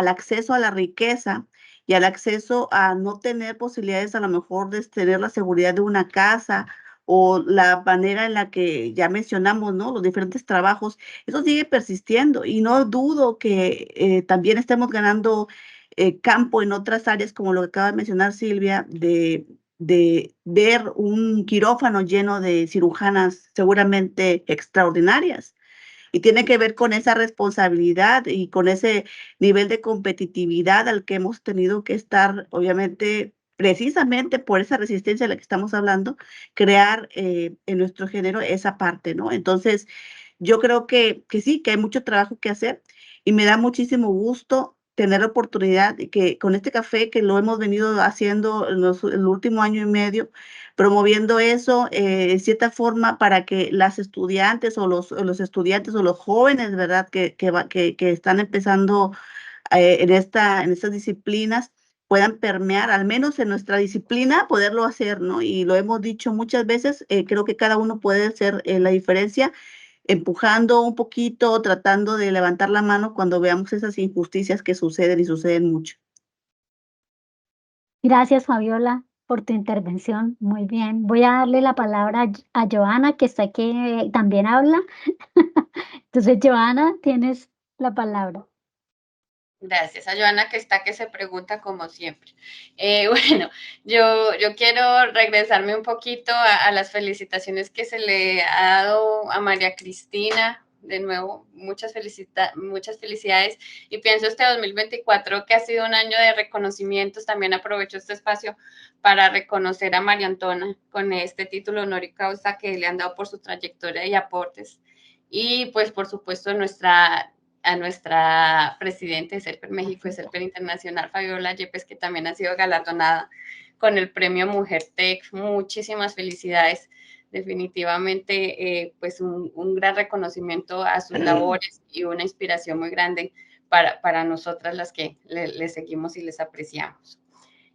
acceso a la riqueza y al acceso a no tener posibilidades a lo mejor de tener la seguridad de una casa, o la manera en la que ya mencionamos, ¿no? Los diferentes trabajos, eso sigue persistiendo, y no dudo que también estemos ganando campo en otras áreas, como lo que acaba de mencionar Silvia, de ver un quirófano lleno de cirujanas seguramente extraordinarias. Y tiene que ver con esa responsabilidad y con ese nivel de competitividad al que hemos tenido que estar, obviamente, precisamente por esa resistencia de la que estamos hablando, crear en nuestro género esa parte, ¿no? Entonces, yo creo que sí, que hay mucho trabajo que hacer, y me da muchísimo gusto tener la oportunidad de que con este café que lo hemos venido haciendo en el último año y medio, promoviendo eso, en cierta forma, para que las estudiantes o los estudiantes o los jóvenes, ¿verdad?, que están empezando en estas disciplinas, puedan permear, al menos en nuestra disciplina, poderlo hacer, ¿no? Y lo hemos dicho muchas veces, creo que cada uno puede hacer la diferencia, empujando un poquito, tratando de levantar la mano cuando veamos esas injusticias que suceden y suceden mucho.
Gracias, Fabiola, por tu intervención. Muy bien. Voy a darle la palabra a Joana, que está aquí, también habla. Entonces, Joana, tienes la palabra.
Gracias a Joana, que está, que se pregunta como siempre. Bueno, yo quiero regresarme un poquito a las felicitaciones que se le ha dado a María Cristina. De nuevo, muchas felicidades. Y pienso este 2024 que ha sido un año de reconocimientos. También aprovecho este espacio para reconocer a María Antona con este título honor causa que le han dado por su trayectoria y aportes. Y pues, por supuesto, a nuestra presidenta de CELPER México y CELPER Internacional, Fabiola Yepes, que también ha sido galardonada con el premio Mujer Tech. Muchísimas felicidades. Definitivamente, pues un gran reconocimiento a sus labores y una inspiración muy grande para nosotras las que les seguimos y les apreciamos.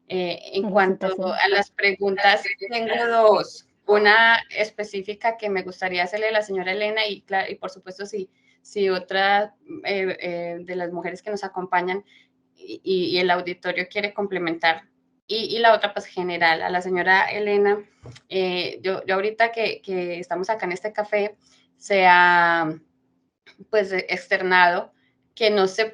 En cuanto a las preguntas, tengo dos. Una específica que me gustaría hacerle a la señora Elena y por supuesto, si otra de las mujeres que nos acompañan y el auditorio quiere complementar. Y la otra, pues general, a la señora Elena, yo ahorita que estamos acá en este café, se ha pues externado que no se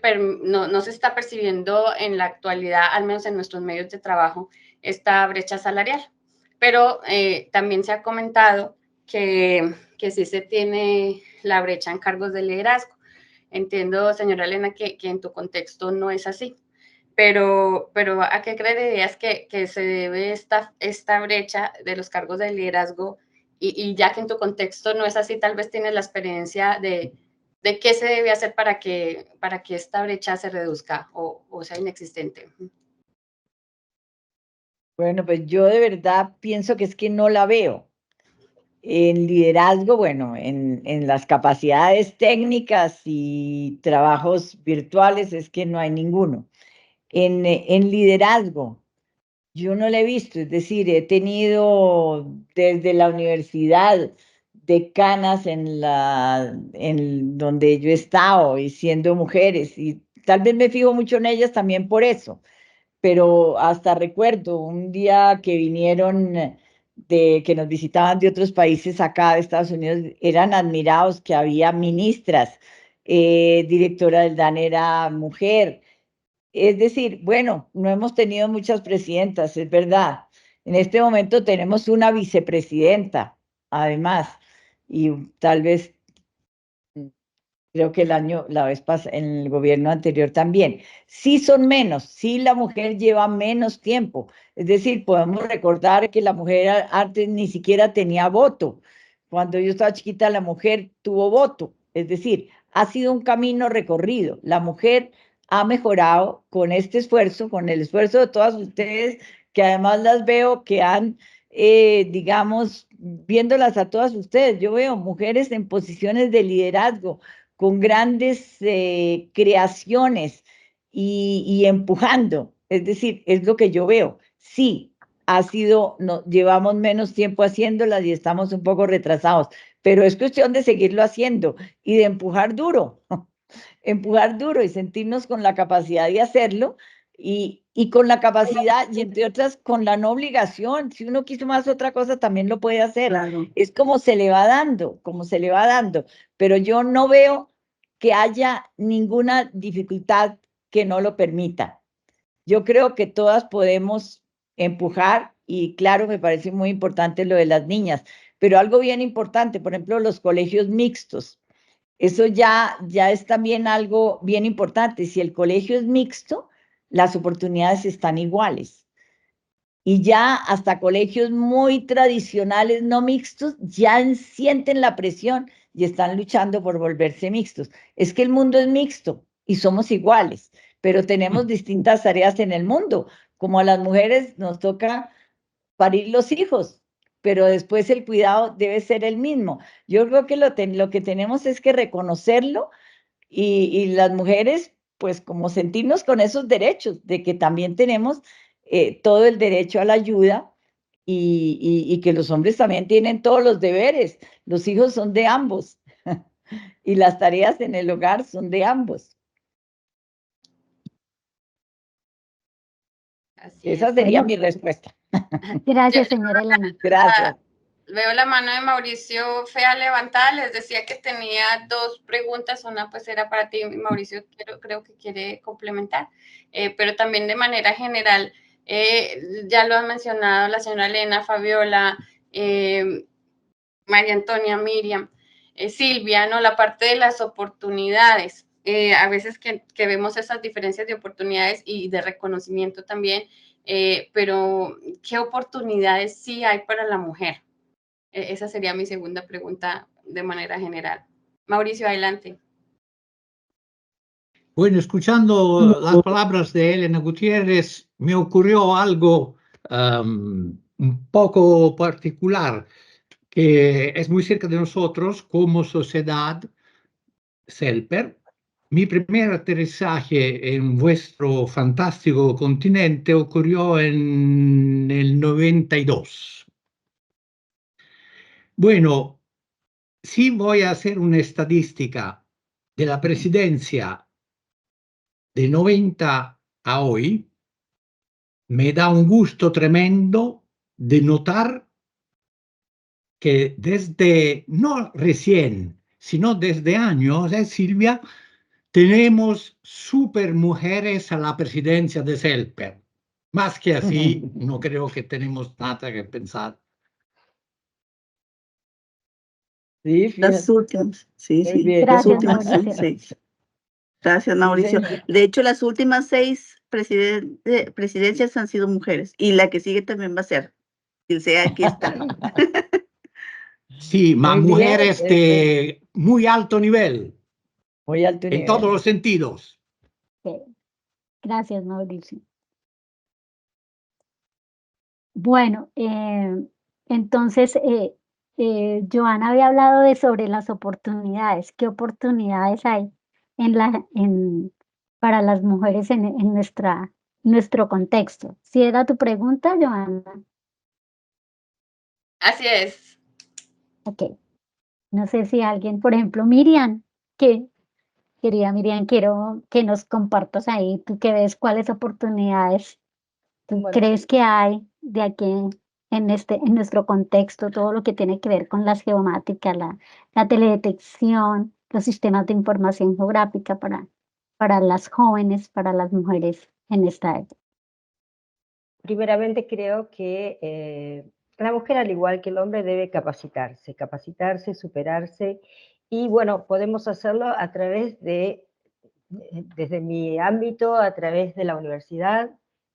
está percibiendo en la actualidad, al menos en nuestros medios de trabajo, esta brecha salarial. Pero también se ha comentado que sí se tiene la brecha en cargos de liderazgo. Entiendo, señora Elena, que en tu contexto no es así. Pero ¿a qué creerías que se debe esta brecha de los cargos de liderazgo? Y ya que en tu contexto no es así, tal vez tienes la experiencia de qué se debe hacer para que esta brecha se reduzca o sea inexistente.
Bueno, pues yo de verdad pienso que es que no la veo. En liderazgo, bueno, en las capacidades técnicas y trabajos virtuales es que no hay ninguno. En liderazgo, yo no lo he visto, es decir, he tenido desde la universidad decanas en donde yo he estado y siendo mujeres, y tal vez me fijo mucho en ellas también por eso, pero hasta recuerdo un día que vinieron que nos visitaban de otros países acá de Estados Unidos, eran admirados que había ministras, directora del DAN era mujer. Es decir, bueno, no hemos tenido muchas presidentas, es verdad. En este momento tenemos una vicepresidenta, además, y tal vez, creo que la vez pasada, en el gobierno anterior también. Sí son menos, sí la mujer lleva menos tiempo. Es decir, podemos recordar que la mujer antes ni siquiera tenía voto. Cuando yo estaba chiquita, la mujer tuvo voto. Es decir, ha sido un camino recorrido. La mujer ha mejorado con este esfuerzo, con el esfuerzo de todas ustedes, que además las veo que han, digamos, viéndolas a todas ustedes, yo veo mujeres en posiciones de liderazgo, con grandes creaciones y empujando. Es decir, es lo que yo veo. Sí, llevamos menos tiempo haciéndolas y estamos un poco retrasados, pero es cuestión de seguirlo haciendo y de empujar duro y sentirnos con la capacidad de hacerlo y con la capacidad y entre otras con la no obligación. Si uno quiso más otra cosa también lo puede hacer. Claro. Es como se le va dando, pero yo no veo que haya ninguna dificultad que no lo permita. Yo creo que todas podemos empujar y claro, me parece muy importante lo de las niñas, pero algo bien importante, por ejemplo, los colegios mixtos. Eso ya es también algo bien importante. Si el colegio es mixto, las oportunidades están iguales. Y ya hasta colegios muy tradicionales no mixtos ya sienten la presión y están luchando por volverse mixtos. Es que el mundo es mixto y somos iguales, pero tenemos distintas tareas en el mundo. Como a las mujeres nos toca parir los hijos, pero después el cuidado debe ser el mismo. Yo creo que lo que tenemos es que reconocerlo y las mujeres, pues como sentirnos con esos derechos, de que también tenemos todo el derecho a la ayuda y que los hombres también tienen todos los deberes. Los hijos son de ambos y las tareas en el hogar son de ambos. Esa sería mi respuesta.
Gracias, señora Elena.
Gracias.
Veo la mano de Mauricio Fea levantada, les decía que tenía dos preguntas, una pues era para ti, Mauricio, creo que quiere complementar, pero también de manera general, ya lo han mencionado la señora Elena, Fabiola, María Antonia, Miriam, Silvia, ¿no? La parte de las oportunidades, a veces que vemos esas diferencias de oportunidades y de reconocimiento también, pero ¿qué oportunidades sí hay para la mujer? Esa sería mi segunda pregunta de manera general. Mauricio, adelante.
Bueno, escuchando las palabras de Elena Gutiérrez, me ocurrió algo un poco particular, que es muy cerca de nosotros como sociedad, CELPER. Mi primer aterrizaje en vuestro fantástico continente ocurrió en el 92. Bueno, si voy a hacer una estadística de la presidencia de 90 a hoy, me da un gusto tremendo de notar que desde, no recién, sino desde años, Silvia, tenemos super mujeres a la presidencia de CELPER. Más que así, no creo que tenemos nada que pensar.
Sí,
las últimas, sí,
muy
sí,
bien.
las
Gracias,
últimas,
Mauricio.
sí. Gracias, Mauricio.
señor.
De hecho, las últimas 6 presidencias han sido mujeres y la que sigue también va a ser, quien sea que está.
Sí, más
Muy bien,
mujeres de muy alto nivel,
muy alto
en
nivel.
todos los sentidos.
Sí. Gracias, Mauricio. Bueno, entonces, Joana había hablado sobre las oportunidades. ¿Qué oportunidades hay para las mujeres en nuestro contexto? ¿Sí era tu pregunta, Joana?
Así es.
Ok. No sé si alguien, por ejemplo, Miriam, querida Miriam, quiero que nos compartas ahí, tú que ves cuáles oportunidades tú
Bueno,
crees que hay de aquí en nuestro contexto, todo lo que tiene que ver con la geomática, la teledetección, los sistemas de información geográfica para las jóvenes, para las mujeres en esta época.
primeramente creo que la mujer, al igual que el hombre, debe capacitarse, superarse, y bueno, podemos hacerlo a través desde mi ámbito, a través de la universidad,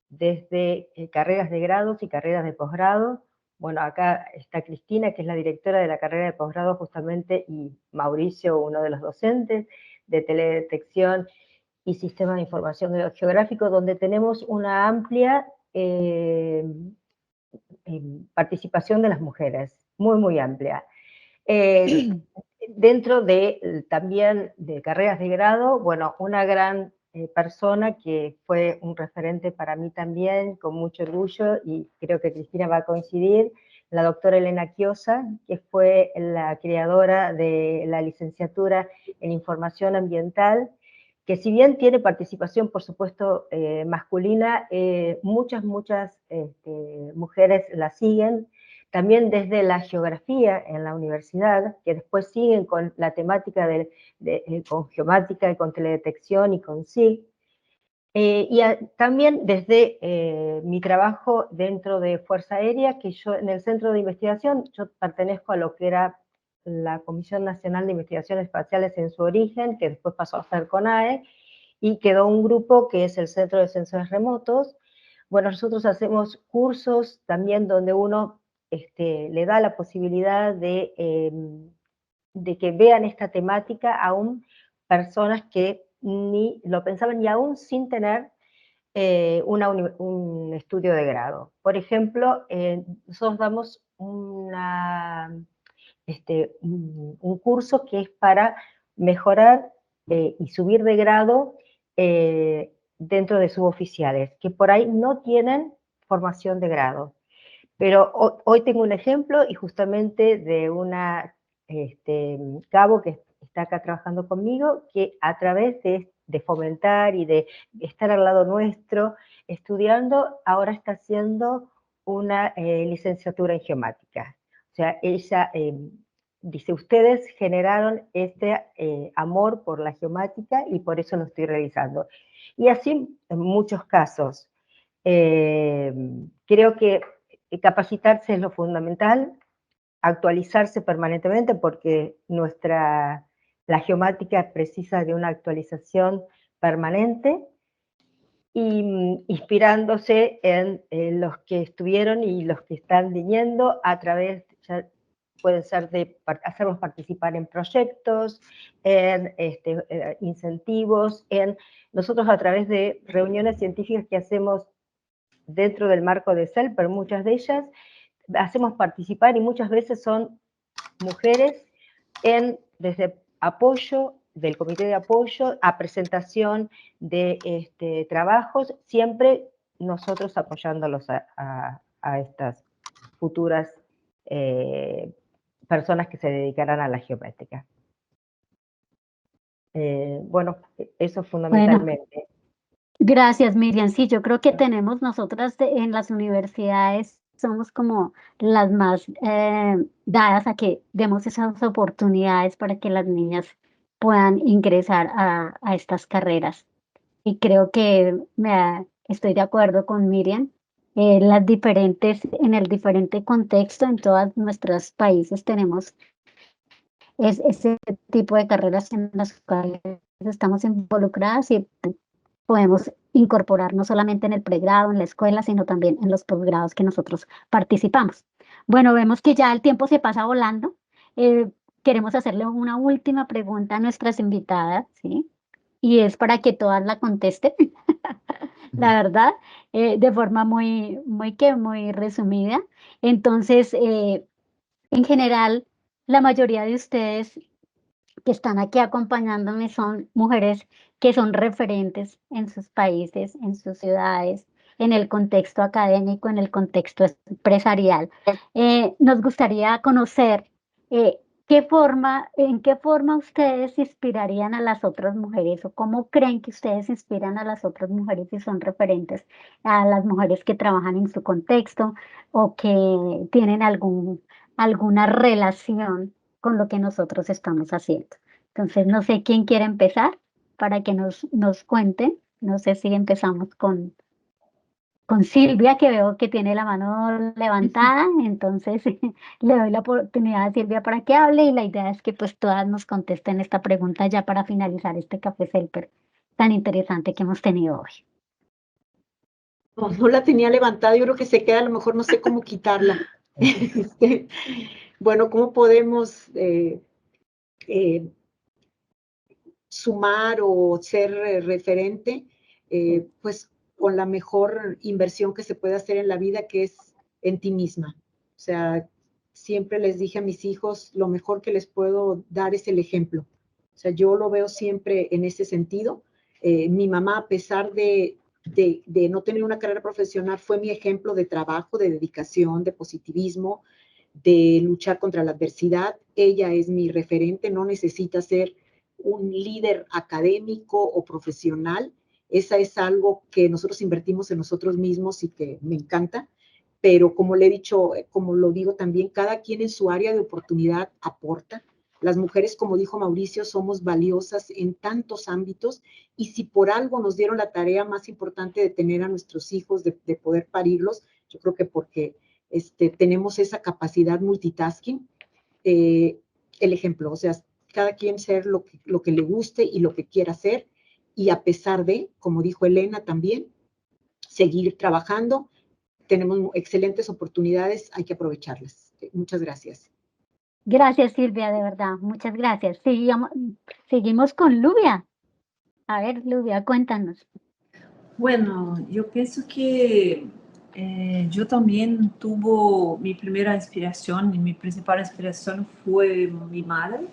desde carreras de grados y carreras de posgrado. Bueno, acá está Cristina, que es la directora de la carrera de posgrado justamente, y Mauricio, uno de los docentes de teledetección y sistema de información geográfico, donde tenemos una amplia participación de las mujeres, muy, muy amplia. Dentro de también de carreras de grado, bueno, una gran persona que fue un referente para mí también, con mucho orgullo, y creo que Cristina va a coincidir, la doctora Elena Chiosa, que fue la creadora de la licenciatura en Información Ambiental, que si bien tiene participación, por supuesto, masculina, muchas mujeres la siguen, también desde la geografía en la universidad, que después siguen con la temática con geomática y con teledetección y con SIG, también desde mi trabajo dentro de Fuerza Aérea, que yo en el centro de investigación, yo pertenezco a lo que era la Comisión Nacional de Investigaciones Espaciales en su origen, que después pasó a ser CONAE, y quedó un grupo que es el Centro de Sensores Remotos. Bueno, nosotros hacemos cursos también donde uno le da la posibilidad de que vean esta temática aún personas que ni lo pensaban, y aún sin tener un estudio de grado. Por ejemplo, nosotros damos un curso que es para mejorar y subir de grado dentro de suboficiales, que por ahí no tienen formación de grado. Pero hoy tengo un ejemplo, y justamente de una cabo que está acá trabajando conmigo, que a través de fomentar y de estar al lado nuestro estudiando, ahora está haciendo una licenciatura en geomática. O sea, ella dice, ustedes generaron este amor por la geomática y por eso lo estoy realizando. Y así en muchos casos. Creo que capacitarse es lo fundamental, actualizarse permanentemente, porque la geomática precisa de una actualización permanente, y inspirándose en los que estuvieron y los que están viniendo a través, ya pueden ser de hacerlos participar en proyectos, en incentivos, nosotros a través de reuniones científicas que hacemos dentro del marco de CELPER, muchas de ellas hacemos participar, y muchas veces son mujeres desde apoyo, del comité de apoyo, a presentación de trabajos, siempre nosotros apoyándolos a estas futuras personas que se dedicarán a la geométrica. Bueno, eso fundamentalmente.
Bueno, gracias, Miriam. Sí, yo creo que tenemos nosotras en las universidades, somos como las más dadas a que demos esas oportunidades para que las niñas puedan ingresar a estas carreras. Y creo que estoy de acuerdo con Miriam. En el diferente contexto, en todos nuestros países tenemos ese tipo de carreras en las cuales estamos involucradas, y podemos incorporar no solamente en el pregrado, en la escuela, sino también en los posgrados que nosotros participamos. Bueno, vemos que ya el tiempo se pasa volando. Queremos hacerle una última pregunta a nuestras invitadas, ¿sí? Y es para que todas la contesten, la verdad, de forma muy resumida. Entonces, en general, la mayoría de ustedes que están aquí acompañándome son mujeres que son referentes en sus países, en sus ciudades, en el contexto académico, en el contexto empresarial. Nos gustaría conocer en qué forma ustedes inspirarían a las otras mujeres, o cómo creen que ustedes inspiran a las otras mujeres y son referentes a las mujeres que trabajan en su contexto o que tienen alguna relación con lo que nosotros estamos haciendo. Entonces, no sé quién quiere empezar para que nos cuenten. No sé si empezamos con Silvia, que veo que tiene la mano levantada. Entonces, le doy la oportunidad a Silvia para que hable, y la idea es que pues todas nos contesten esta pregunta ya para finalizar este Café CELPER tan interesante que hemos tenido hoy.
No la tenía levantada, yo creo que se queda, a lo mejor no sé cómo quitarla. Bueno, ¿cómo podemos sumar o ser referente? Pues con la mejor inversión que se puede hacer en la vida, que es en ti misma. O sea, siempre les dije a mis hijos, lo mejor que les puedo dar es el ejemplo. O sea, yo lo veo siempre en ese sentido. Mi mamá, a pesar de no tener una carrera profesional, fue mi ejemplo de trabajo, de dedicación, de positivismo, de luchar contra la adversidad. Ella es mi referente, no necesita ser un líder académico o profesional. Esa es algo que nosotros invertimos en nosotros mismos y que me encanta, pero como le he dicho, como lo digo también, cada quien en su área de oportunidad aporta. Las mujeres, como dijo Mauricio, somos valiosas en tantos ámbitos, y si por algo nos dieron la tarea más importante de tener a nuestros hijos, de poder parirlos, yo creo que porque tenemos esa capacidad multitasking, el ejemplo, o sea, cada quien ser lo que le guste y lo que quiera hacer, y a pesar de, como dijo Elena también, seguir trabajando. Tenemos excelentes oportunidades, hay que aprovecharlas. Muchas gracias.
Gracias, Silvia, de verdad, muchas gracias. Seguimos con Lubia. A ver, Luvia, cuéntanos.
Bueno, yo pienso que yo también tuve mi primera inspiración y mi principal inspiración fue mi madre,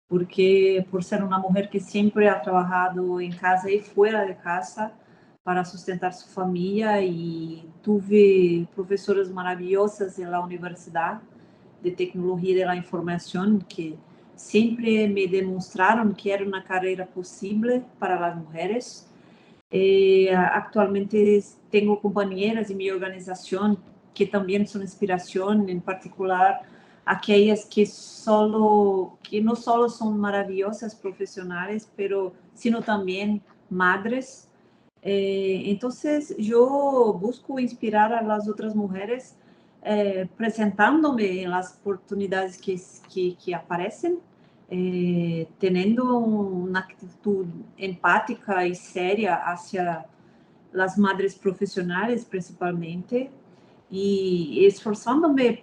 porque por ser una mujer que siempre ha trabajado en casa y fuera de casa para sustentar su familia, y tuve profesoras maravillosas en la Universidad de Tecnología de la Información que siempre me demostraron que era una carrera posible para las mujeres. Actualmente tengo compañeras en mi organización que también son inspiración, en particular aquellas que no solo son maravillosas profesionales, pero sino también madres. Entonces yo busco inspirar a las otras mujeres presentándome en las oportunidades que aparecen, teniendo una actitud empática y seria hacia las madres profesionales principalmente, y esforzándome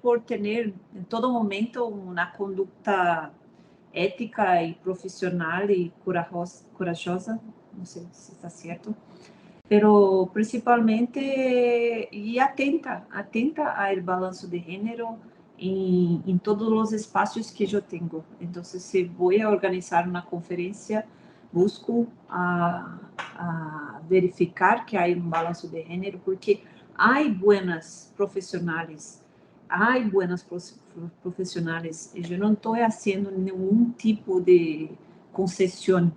por tener en todo momento una conducta ética y profesional y corajosa, no sé si está cierto, pero principalmente y atenta al balance de género en todos los espacios que yo tengo. Entonces, si voy a organizar una conferencia, busco a verificar que hay un balance de género, porque hay buenas profesionales, y yo no estoy haciendo ningún tipo de concesión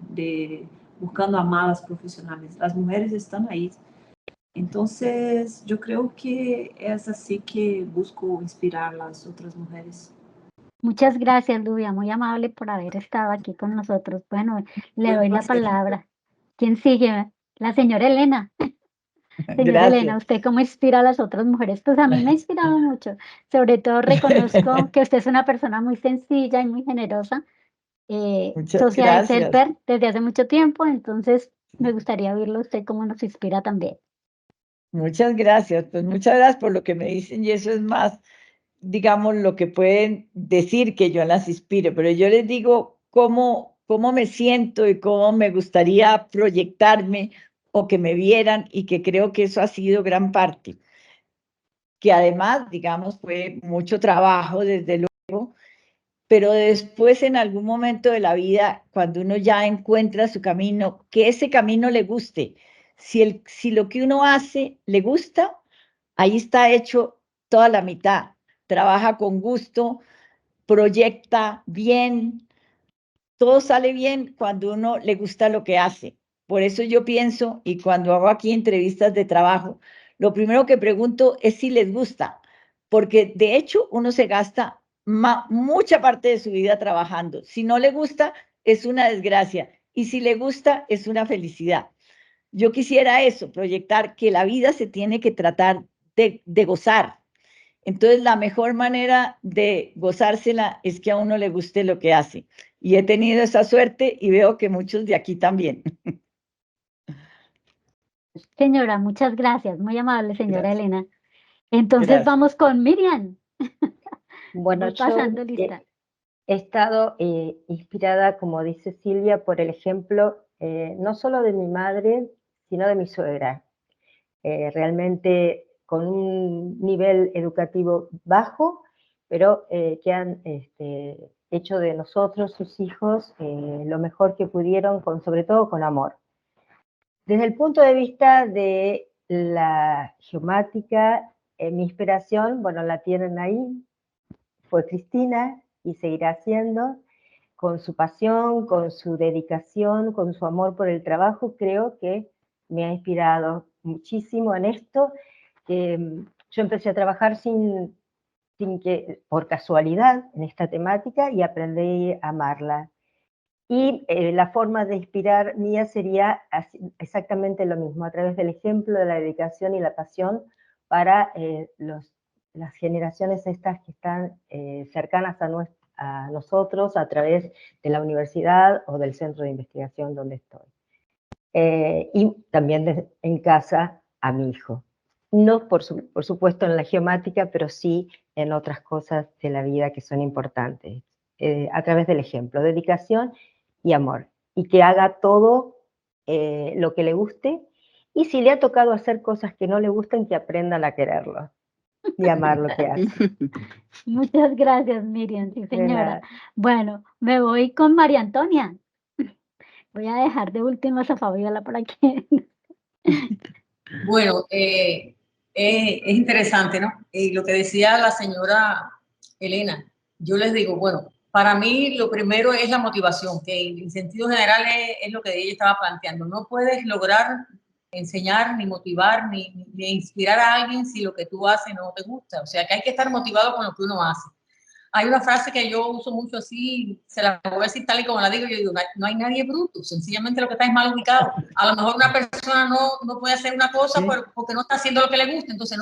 buscando a malas profesionales. Las mujeres están ahí. Entonces, yo creo que es así que busco inspirar a las otras mujeres.
Muchas gracias, Luvia, muy amable por haber estado aquí con nosotros. Bueno, le doy la palabra. ¿Quién sigue? La señora Elena. Señora Elena, ¿usted cómo inspira a las otras mujeres? Pues a mí me ha inspirado mucho. Sobre todo reconozco que usted es una persona muy sencilla y muy generosa. Socia de Selper desde hace mucho tiempo, entonces me gustaría oírlo usted cómo nos inspira también.
Muchas gracias, pues muchas gracias por lo que me dicen, y eso es más, digamos, lo que pueden decir que yo las inspire, pero yo les digo cómo me siento y cómo me gustaría proyectarme o que me vieran, y que creo que eso ha sido gran parte, que además, digamos, fue mucho trabajo, desde luego, pero después en algún momento de la vida, cuando uno ya encuentra su camino, que ese camino le guste, si lo que uno hace le gusta, ahí está hecho toda la mitad, trabaja con gusto, proyecta bien, todo sale bien cuando uno le gusta lo que hace. Por eso yo pienso, y cuando hago aquí entrevistas de trabajo, lo primero que pregunto es si les gusta, porque de hecho uno se gasta mucha parte de su vida trabajando. Si no le gusta, es una desgracia, y si le gusta, es una felicidad. Yo quisiera eso, proyectar que la vida se tiene que tratar de gozar. Entonces, la mejor manera de gozársela es que a uno le guste lo que hace. Y he tenido esa suerte y veo que muchos de aquí también.
Señora, muchas gracias, muy amable, señora Elena. Entonces vamos con Miriam.
Bueno,
voy pasando lista.
He estado inspirada, como dice Silvia, por el ejemplo no solo de mi madre, sino de mi suegra. Realmente con un nivel educativo bajo, pero que han hecho de nosotros, sus hijos, lo mejor que pudieron, sobre todo con amor. Desde el punto de vista de la geomática, mi inspiración, bueno, la tienen ahí, fue Cristina, y seguirá siendo, con su pasión, con su dedicación, con su amor por el trabajo. Creo que me ha inspirado muchísimo en esto. Yo empecé a trabajar por casualidad en esta temática, y aprendí a amarla. Y la forma de inspirar mía sería exactamente lo mismo, a través del ejemplo, de la dedicación y la pasión para las generaciones estas que están cercanas a nosotros, a través de la universidad o del centro de investigación donde estoy. Y también en casa a mi hijo. No, por supuesto, en la geomática, pero sí en otras cosas de la vida que son importantes. A través del ejemplo, dedicación y amor. y que haga todo lo que le guste, y si le ha tocado hacer cosas que no le gustan, que aprendan a quererlo y amar lo que hace.
Muchas gracias, Miriam, sí,
De
señora.
nada.
Bueno, me voy con María Antonia. Voy a dejar de últimas a Fabiola para que...
Bueno, es interesante, ¿no? Lo que decía la señora Elena, yo les digo, bueno, para mí lo primero es la motivación, que en sentido general es lo que ella estaba planteando. No puedes lograr enseñar, ni motivar, ni inspirar a alguien si lo que tú haces no te gusta. O sea, que hay que estar motivado con lo que uno hace. Hay una frase que yo uso mucho así, se la voy a decir tal y como la digo, yo digo, no hay nadie bruto, sencillamente lo que está es mal ubicado. A lo mejor una persona no puede hacer una cosa porque no está haciendo lo que le gusta, entonces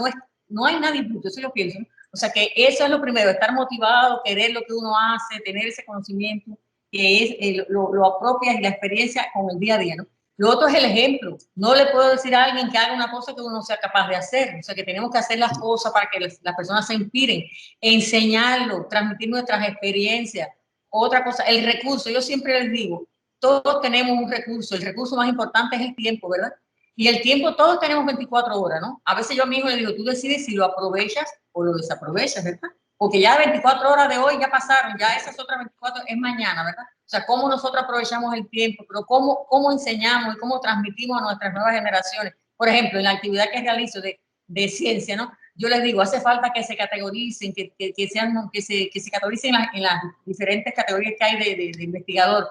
no hay nadie bruto, eso lo pienso. O sea que eso es lo primero, estar motivado, querer lo que uno hace, tener ese conocimiento, que es lo apropias y la experiencia con el día a día, ¿no? Lo otro es el ejemplo. No le puedo decir a alguien que haga una cosa que uno no sea capaz de hacer. O sea, que tenemos que hacer las cosas para que las personas se inspiren, enseñarlo, transmitir nuestras experiencias. Otra cosa, el recurso. Yo siempre les digo, todos tenemos un recurso. El recurso más importante es el tiempo, ¿verdad? Y el tiempo, todos tenemos 24 horas, ¿no? A veces yo a mi hijo le digo, tú decides si lo aprovechas o lo desaprovechas, ¿verdad? Porque ya 24 horas de hoy ya pasaron, ya esas otras 24 es mañana, ¿verdad? O sea, cómo nosotros aprovechamos el tiempo, pero cómo enseñamos y cómo transmitimos a nuestras nuevas generaciones. Por ejemplo, en la actividad que realizo de ciencia, ¿no? Yo les digo, hace falta que se categoricen, que se categoricen en las diferentes categorías que hay de investigador,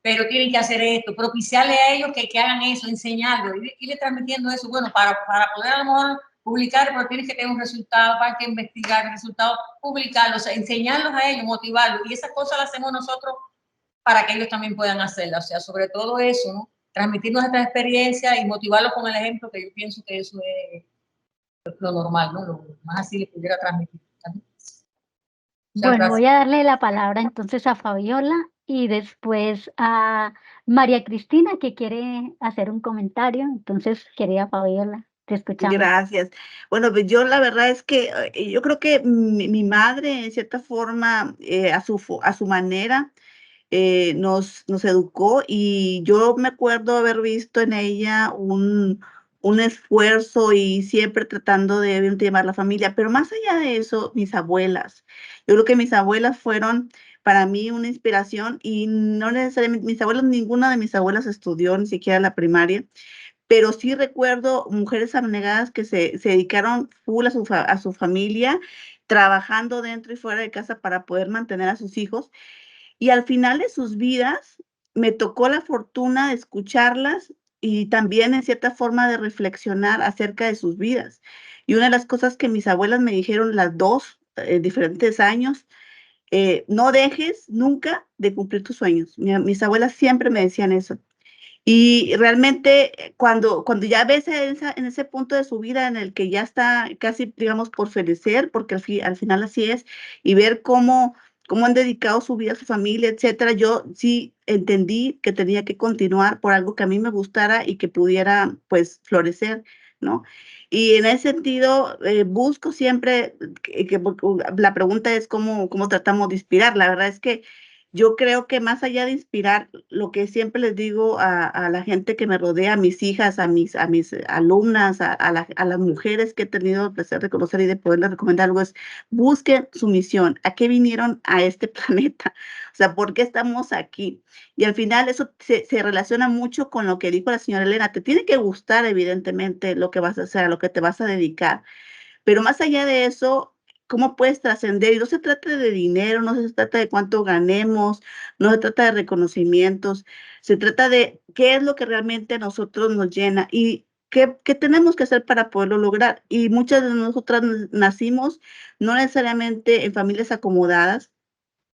pero tienen que hacer esto, propiciarle a ellos que hagan eso, enseñarlo, irle transmitiendo eso, bueno, para poder a lo mejor publicar, pero tienes que tener un resultado, para que investigar el resultado, publicarlo, o sea, enseñarlos a ellos, motivarlos, y esas cosas las hacemos nosotros para que ellos también puedan hacerla, o sea, sobre todo eso, ¿no? Transmitir nuestra experiencia y motivarlos con el ejemplo, que yo pienso que eso es lo normal, ¿no? Lo más así le pudiera transmitir.
Bueno, voy a darle la palabra entonces a Fabiola y después a María Cristina, que quiere hacer un comentario. Entonces, querida Fabiola, te escuchamos.
Gracias. Bueno, pues yo la verdad es que yo creo que mi madre, en cierta forma, a su manera, nos educó, y yo me acuerdo haber visto en ella un esfuerzo y siempre tratando de llevar la familia, pero más allá de eso, mis abuelas. Yo creo que mis abuelas fueron para mí una inspiración, y no necesariamente mis abuelas, ninguna de mis abuelas estudió ni siquiera la primaria, pero sí recuerdo mujeres abnegadas que se dedicaron full a su familia, trabajando dentro y fuera de casa para poder mantener a sus hijos. Y al final de sus vidas me tocó la fortuna de escucharlas y también en cierta forma de reflexionar acerca de sus vidas. Y una de las cosas que mis abuelas me dijeron, las dos, diferentes años, no dejes nunca de cumplir tus sueños. Mis abuelas siempre me decían eso. Y realmente cuando ya ves en ese punto de su vida en el que ya está casi, digamos, por fallecer, porque al final así es, y ver cómo han dedicado su vida a su familia, etcétera, yo sí entendí que tenía que continuar por algo que a mí me gustara y que pudiera, pues, florecer, ¿no? Y en ese sentido, busco siempre, la pregunta es cómo tratamos de inspirar. La verdad es que yo creo que más allá de inspirar, lo que siempre les digo a la gente que me rodea, a mis hijas, a mis alumnas, a las mujeres que he tenido el placer de conocer y de poderles recomendar algo, es busquen su misión. ¿A qué vinieron a este planeta? O sea, ¿por qué estamos aquí? Y al final eso se relaciona mucho con lo que dijo la señora Elena. Te tiene que gustar, evidentemente, lo que vas a hacer, a lo que te vas a dedicar. Pero más allá de eso, ¿cómo puedes trascender? Y no se trata de dinero, no se trata de cuánto ganemos, no se trata de reconocimientos, se trata de qué es lo que realmente a nosotros nos llena y qué tenemos que hacer para poderlo lograr. Y muchas de nosotras nacimos no necesariamente en familias acomodadas,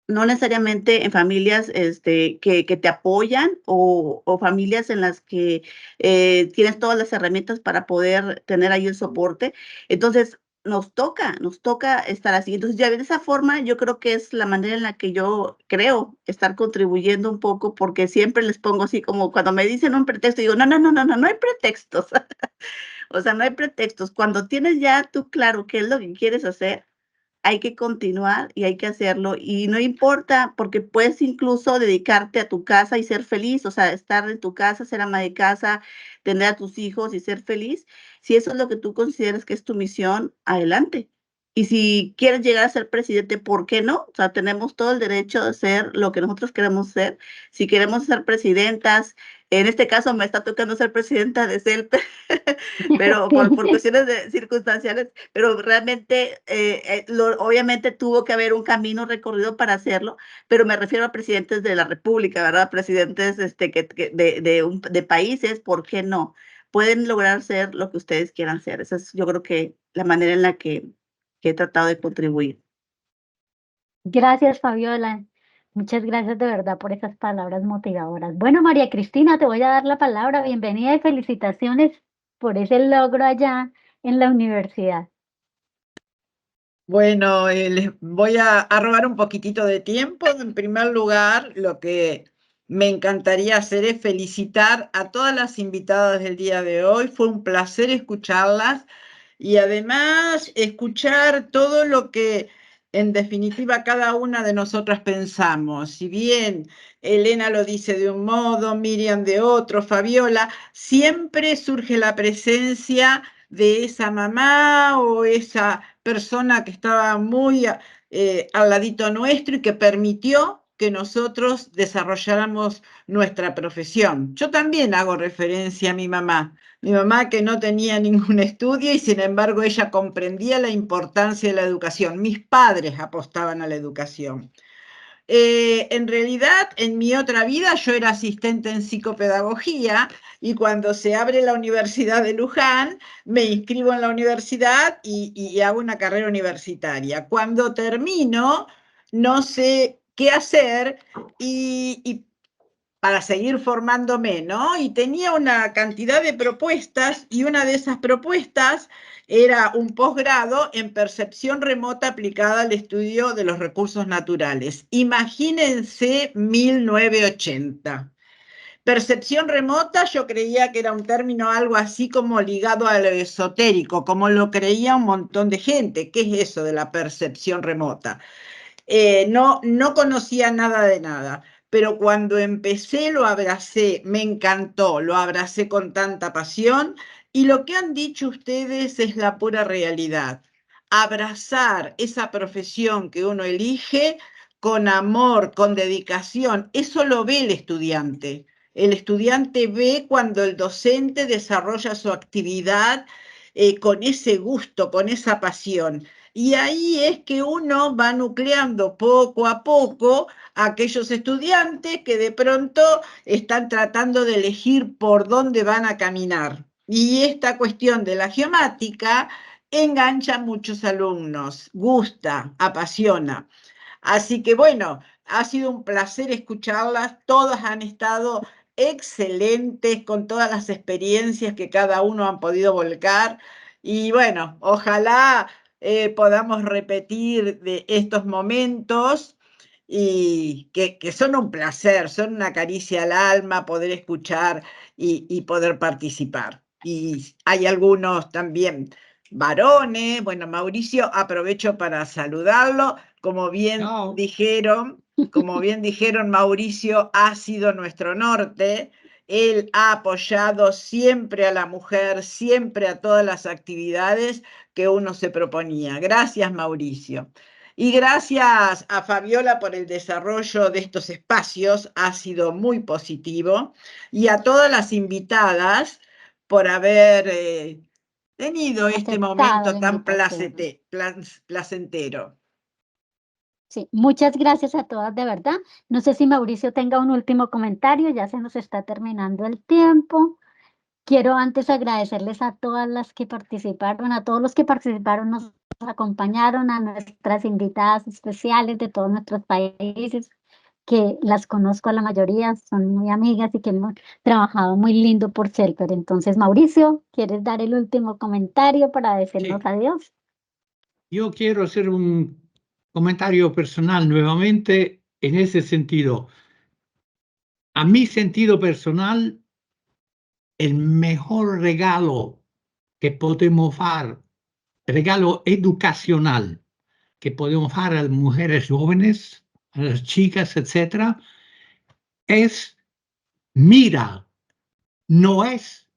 no necesariamente en familias que te apoyan, o familias en las que tienes todas las herramientas para poder tener ahí el soporte. Entonces, nos toca estar así. Entonces, ya de esa forma, yo creo que es la manera en la que yo creo estar contribuyendo un poco, porque siempre les pongo así como cuando me dicen un pretexto, digo, no hay pretextos. O sea, no hay pretextos. Cuando tienes ya tú claro qué es lo que quieres hacer, hay que continuar y hay que hacerlo. Y no importa, porque puedes incluso dedicarte a tu casa y ser feliz, o sea, estar en tu casa, ser ama de casa, tener a tus hijos y ser feliz. Si eso es lo que tú consideras que es tu misión, adelante. Y si quieres llegar a ser presidente, ¿por qué no? O sea, tenemos todo el derecho de ser lo que nosotros queremos ser. Si queremos ser presidentas, en este caso me está tocando ser presidenta de CELPER, pero por cuestiones circunstanciales, pero realmente, obviamente tuvo que haber un camino recorrido para hacerlo, pero me refiero a presidentes de la República, ¿verdad? Presidentes de países, ¿por qué no? Pueden lograr ser lo que ustedes quieran ser. Esa es, yo creo que la manera en la que he tratado de contribuir.
Gracias, Fabiola. Muchas gracias de verdad por esas palabras motivadoras. Bueno, María Cristina, te voy a dar la palabra. Bienvenida y felicitaciones por ese logro allá en la universidad.
Bueno, les voy a robar un poquitito de tiempo. En primer lugar, lo que me encantaría hacer es felicitar a todas las invitadas del día de hoy. Fue un placer escucharlas y además escuchar todo lo que en definitiva cada una de nosotras pensamos. Si bien Elena lo dice de un modo, Miriam de otro, Fabiola, siempre surge la presencia de esa mamá o esa persona que estaba muy al ladito nuestro y que permitió que nosotros desarrolláramos nuestra profesión. Yo también hago referencia a mi mamá que no tenía ningún estudio y sin embargo ella comprendía la importancia de la educación. Mis padres apostaban a la educación. En realidad, en mi otra vida yo era asistente en psicopedagogía y cuando se abre la Universidad de Luján, me inscribo en la universidad y hago una carrera universitaria. Cuando termino, no sé qué hacer y para seguir formándome, ¿no? Y tenía una cantidad de propuestas y una de esas propuestas era un posgrado en percepción remota aplicada al estudio de los recursos naturales. Imagínense 1980. Percepción remota yo creía que era un término algo así como ligado a lo esotérico, como lo creía un montón de gente. ¿Qué es eso de la percepción remota? No conocía nada de nada, pero cuando empecé lo abracé, me encantó, lo abracé con tanta pasión y lo que han dicho ustedes es la pura realidad. Abrazar esa profesión que uno elige con amor, con dedicación, eso lo ve el estudiante. El estudiante ve cuando el docente desarrolla su actividad con ese gusto, con esa pasión. Y ahí es que uno va nucleando poco a poco a aquellos estudiantes que de pronto están tratando de elegir por dónde van a caminar. Y esta cuestión de la geomática engancha a muchos alumnos, gusta, apasiona. Así que bueno, ha sido un placer escucharlas, todas han estado excelentes con todas las experiencias que cada uno han podido volcar y bueno, ojalá podamos repetir de estos momentos y que son un placer, son una caricia al alma poder escuchar y poder participar. Y hay algunos también varones, bueno, Mauricio, aprovecho para saludarlo, como bien dijeron, Mauricio ha sido nuestro norte. Él ha apoyado siempre a la mujer, siempre a todas las actividades que uno se proponía. Gracias, Mauricio. Y gracias a Fabiola por el desarrollo de estos espacios, ha sido muy positivo. Y a todas las invitadas por haber tenido este momento tan placentero.
Sí, muchas gracias a todas, de verdad. No sé si Mauricio tenga un último comentario, ya se nos está terminando el tiempo. Quiero antes agradecerles a todas las que participaron, a todos los que participaron, nos acompañaron, a nuestras invitadas especiales de todos nuestros países, que las conozco a la mayoría, son muy amigas y que hemos trabajado muy lindo por CELPER. Entonces, Mauricio, ¿quieres dar el último comentario para decirnos adiós?
Yo quiero hacer un comentario personal nuevamente en ese sentido. A mi sentido personal, el mejor regalo que podemos hacer, regalo educacional que podemos dar a las mujeres jóvenes, a las chicas, etcétera, es: mira, no es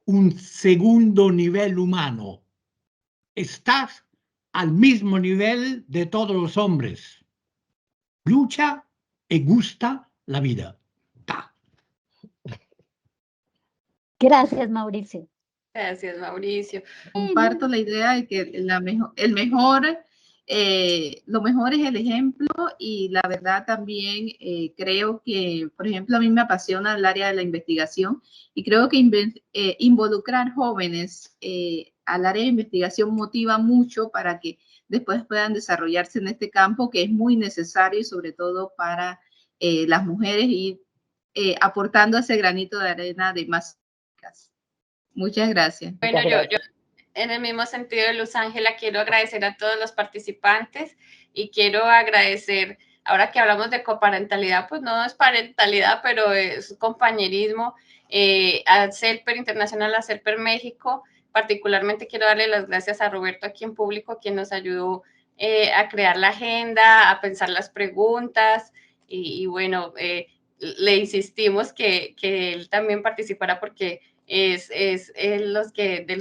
un segundo nivel humano. Estás al mismo nivel de todos los hombres. Lucha y gusta la vida.
Gracias, Mauricio.
Gracias, Mauricio.
Comparto la idea de que lo mejor es el ejemplo, y la verdad también creo que, por ejemplo, a mí me apasiona el área de la investigación, y creo que involucrar jóvenes al área de investigación motiva mucho para que después puedan desarrollarse en este campo, que es muy necesario, y sobre todo para las mujeres, y aportando ese granito de arena de más chicas. Muchas gracias.
Bueno, yo en el mismo sentido de Luz Ángela, quiero agradecer a todos los participantes, y quiero agradecer, ahora que hablamos de coparentalidad, pues no es parentalidad, pero es compañerismo, a CELPER Internacional, a CELPER México. Particularmente quiero darle las gracias a Roberto aquí en público, quien nos ayudó a crear la agenda, a pensar las preguntas, y bueno, le insistimos que él también participara, porque es de los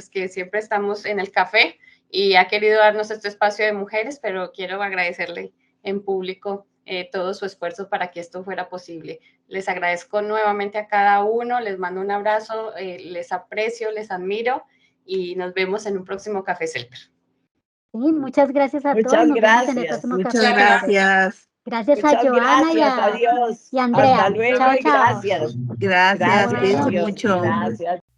que siempre estamos en el café, y ha querido darnos este espacio de mujeres, pero quiero agradecerle en público todo su esfuerzo para que esto fuera posible. Les agradezco nuevamente a cada uno, les mando un abrazo, les aprecio, les admiro, y nos vemos en un próximo Café CELPER.
Sí, muchas gracias a todos. Nos vemos en el próximo
Muchas
Café
gracias.
Gracias a Joana
adiós.
y a Andrea.
Hasta luego,
Chao,
y
chao.
gracias.
Gracias, cuídense
Bueno.
mucho.
Gracias.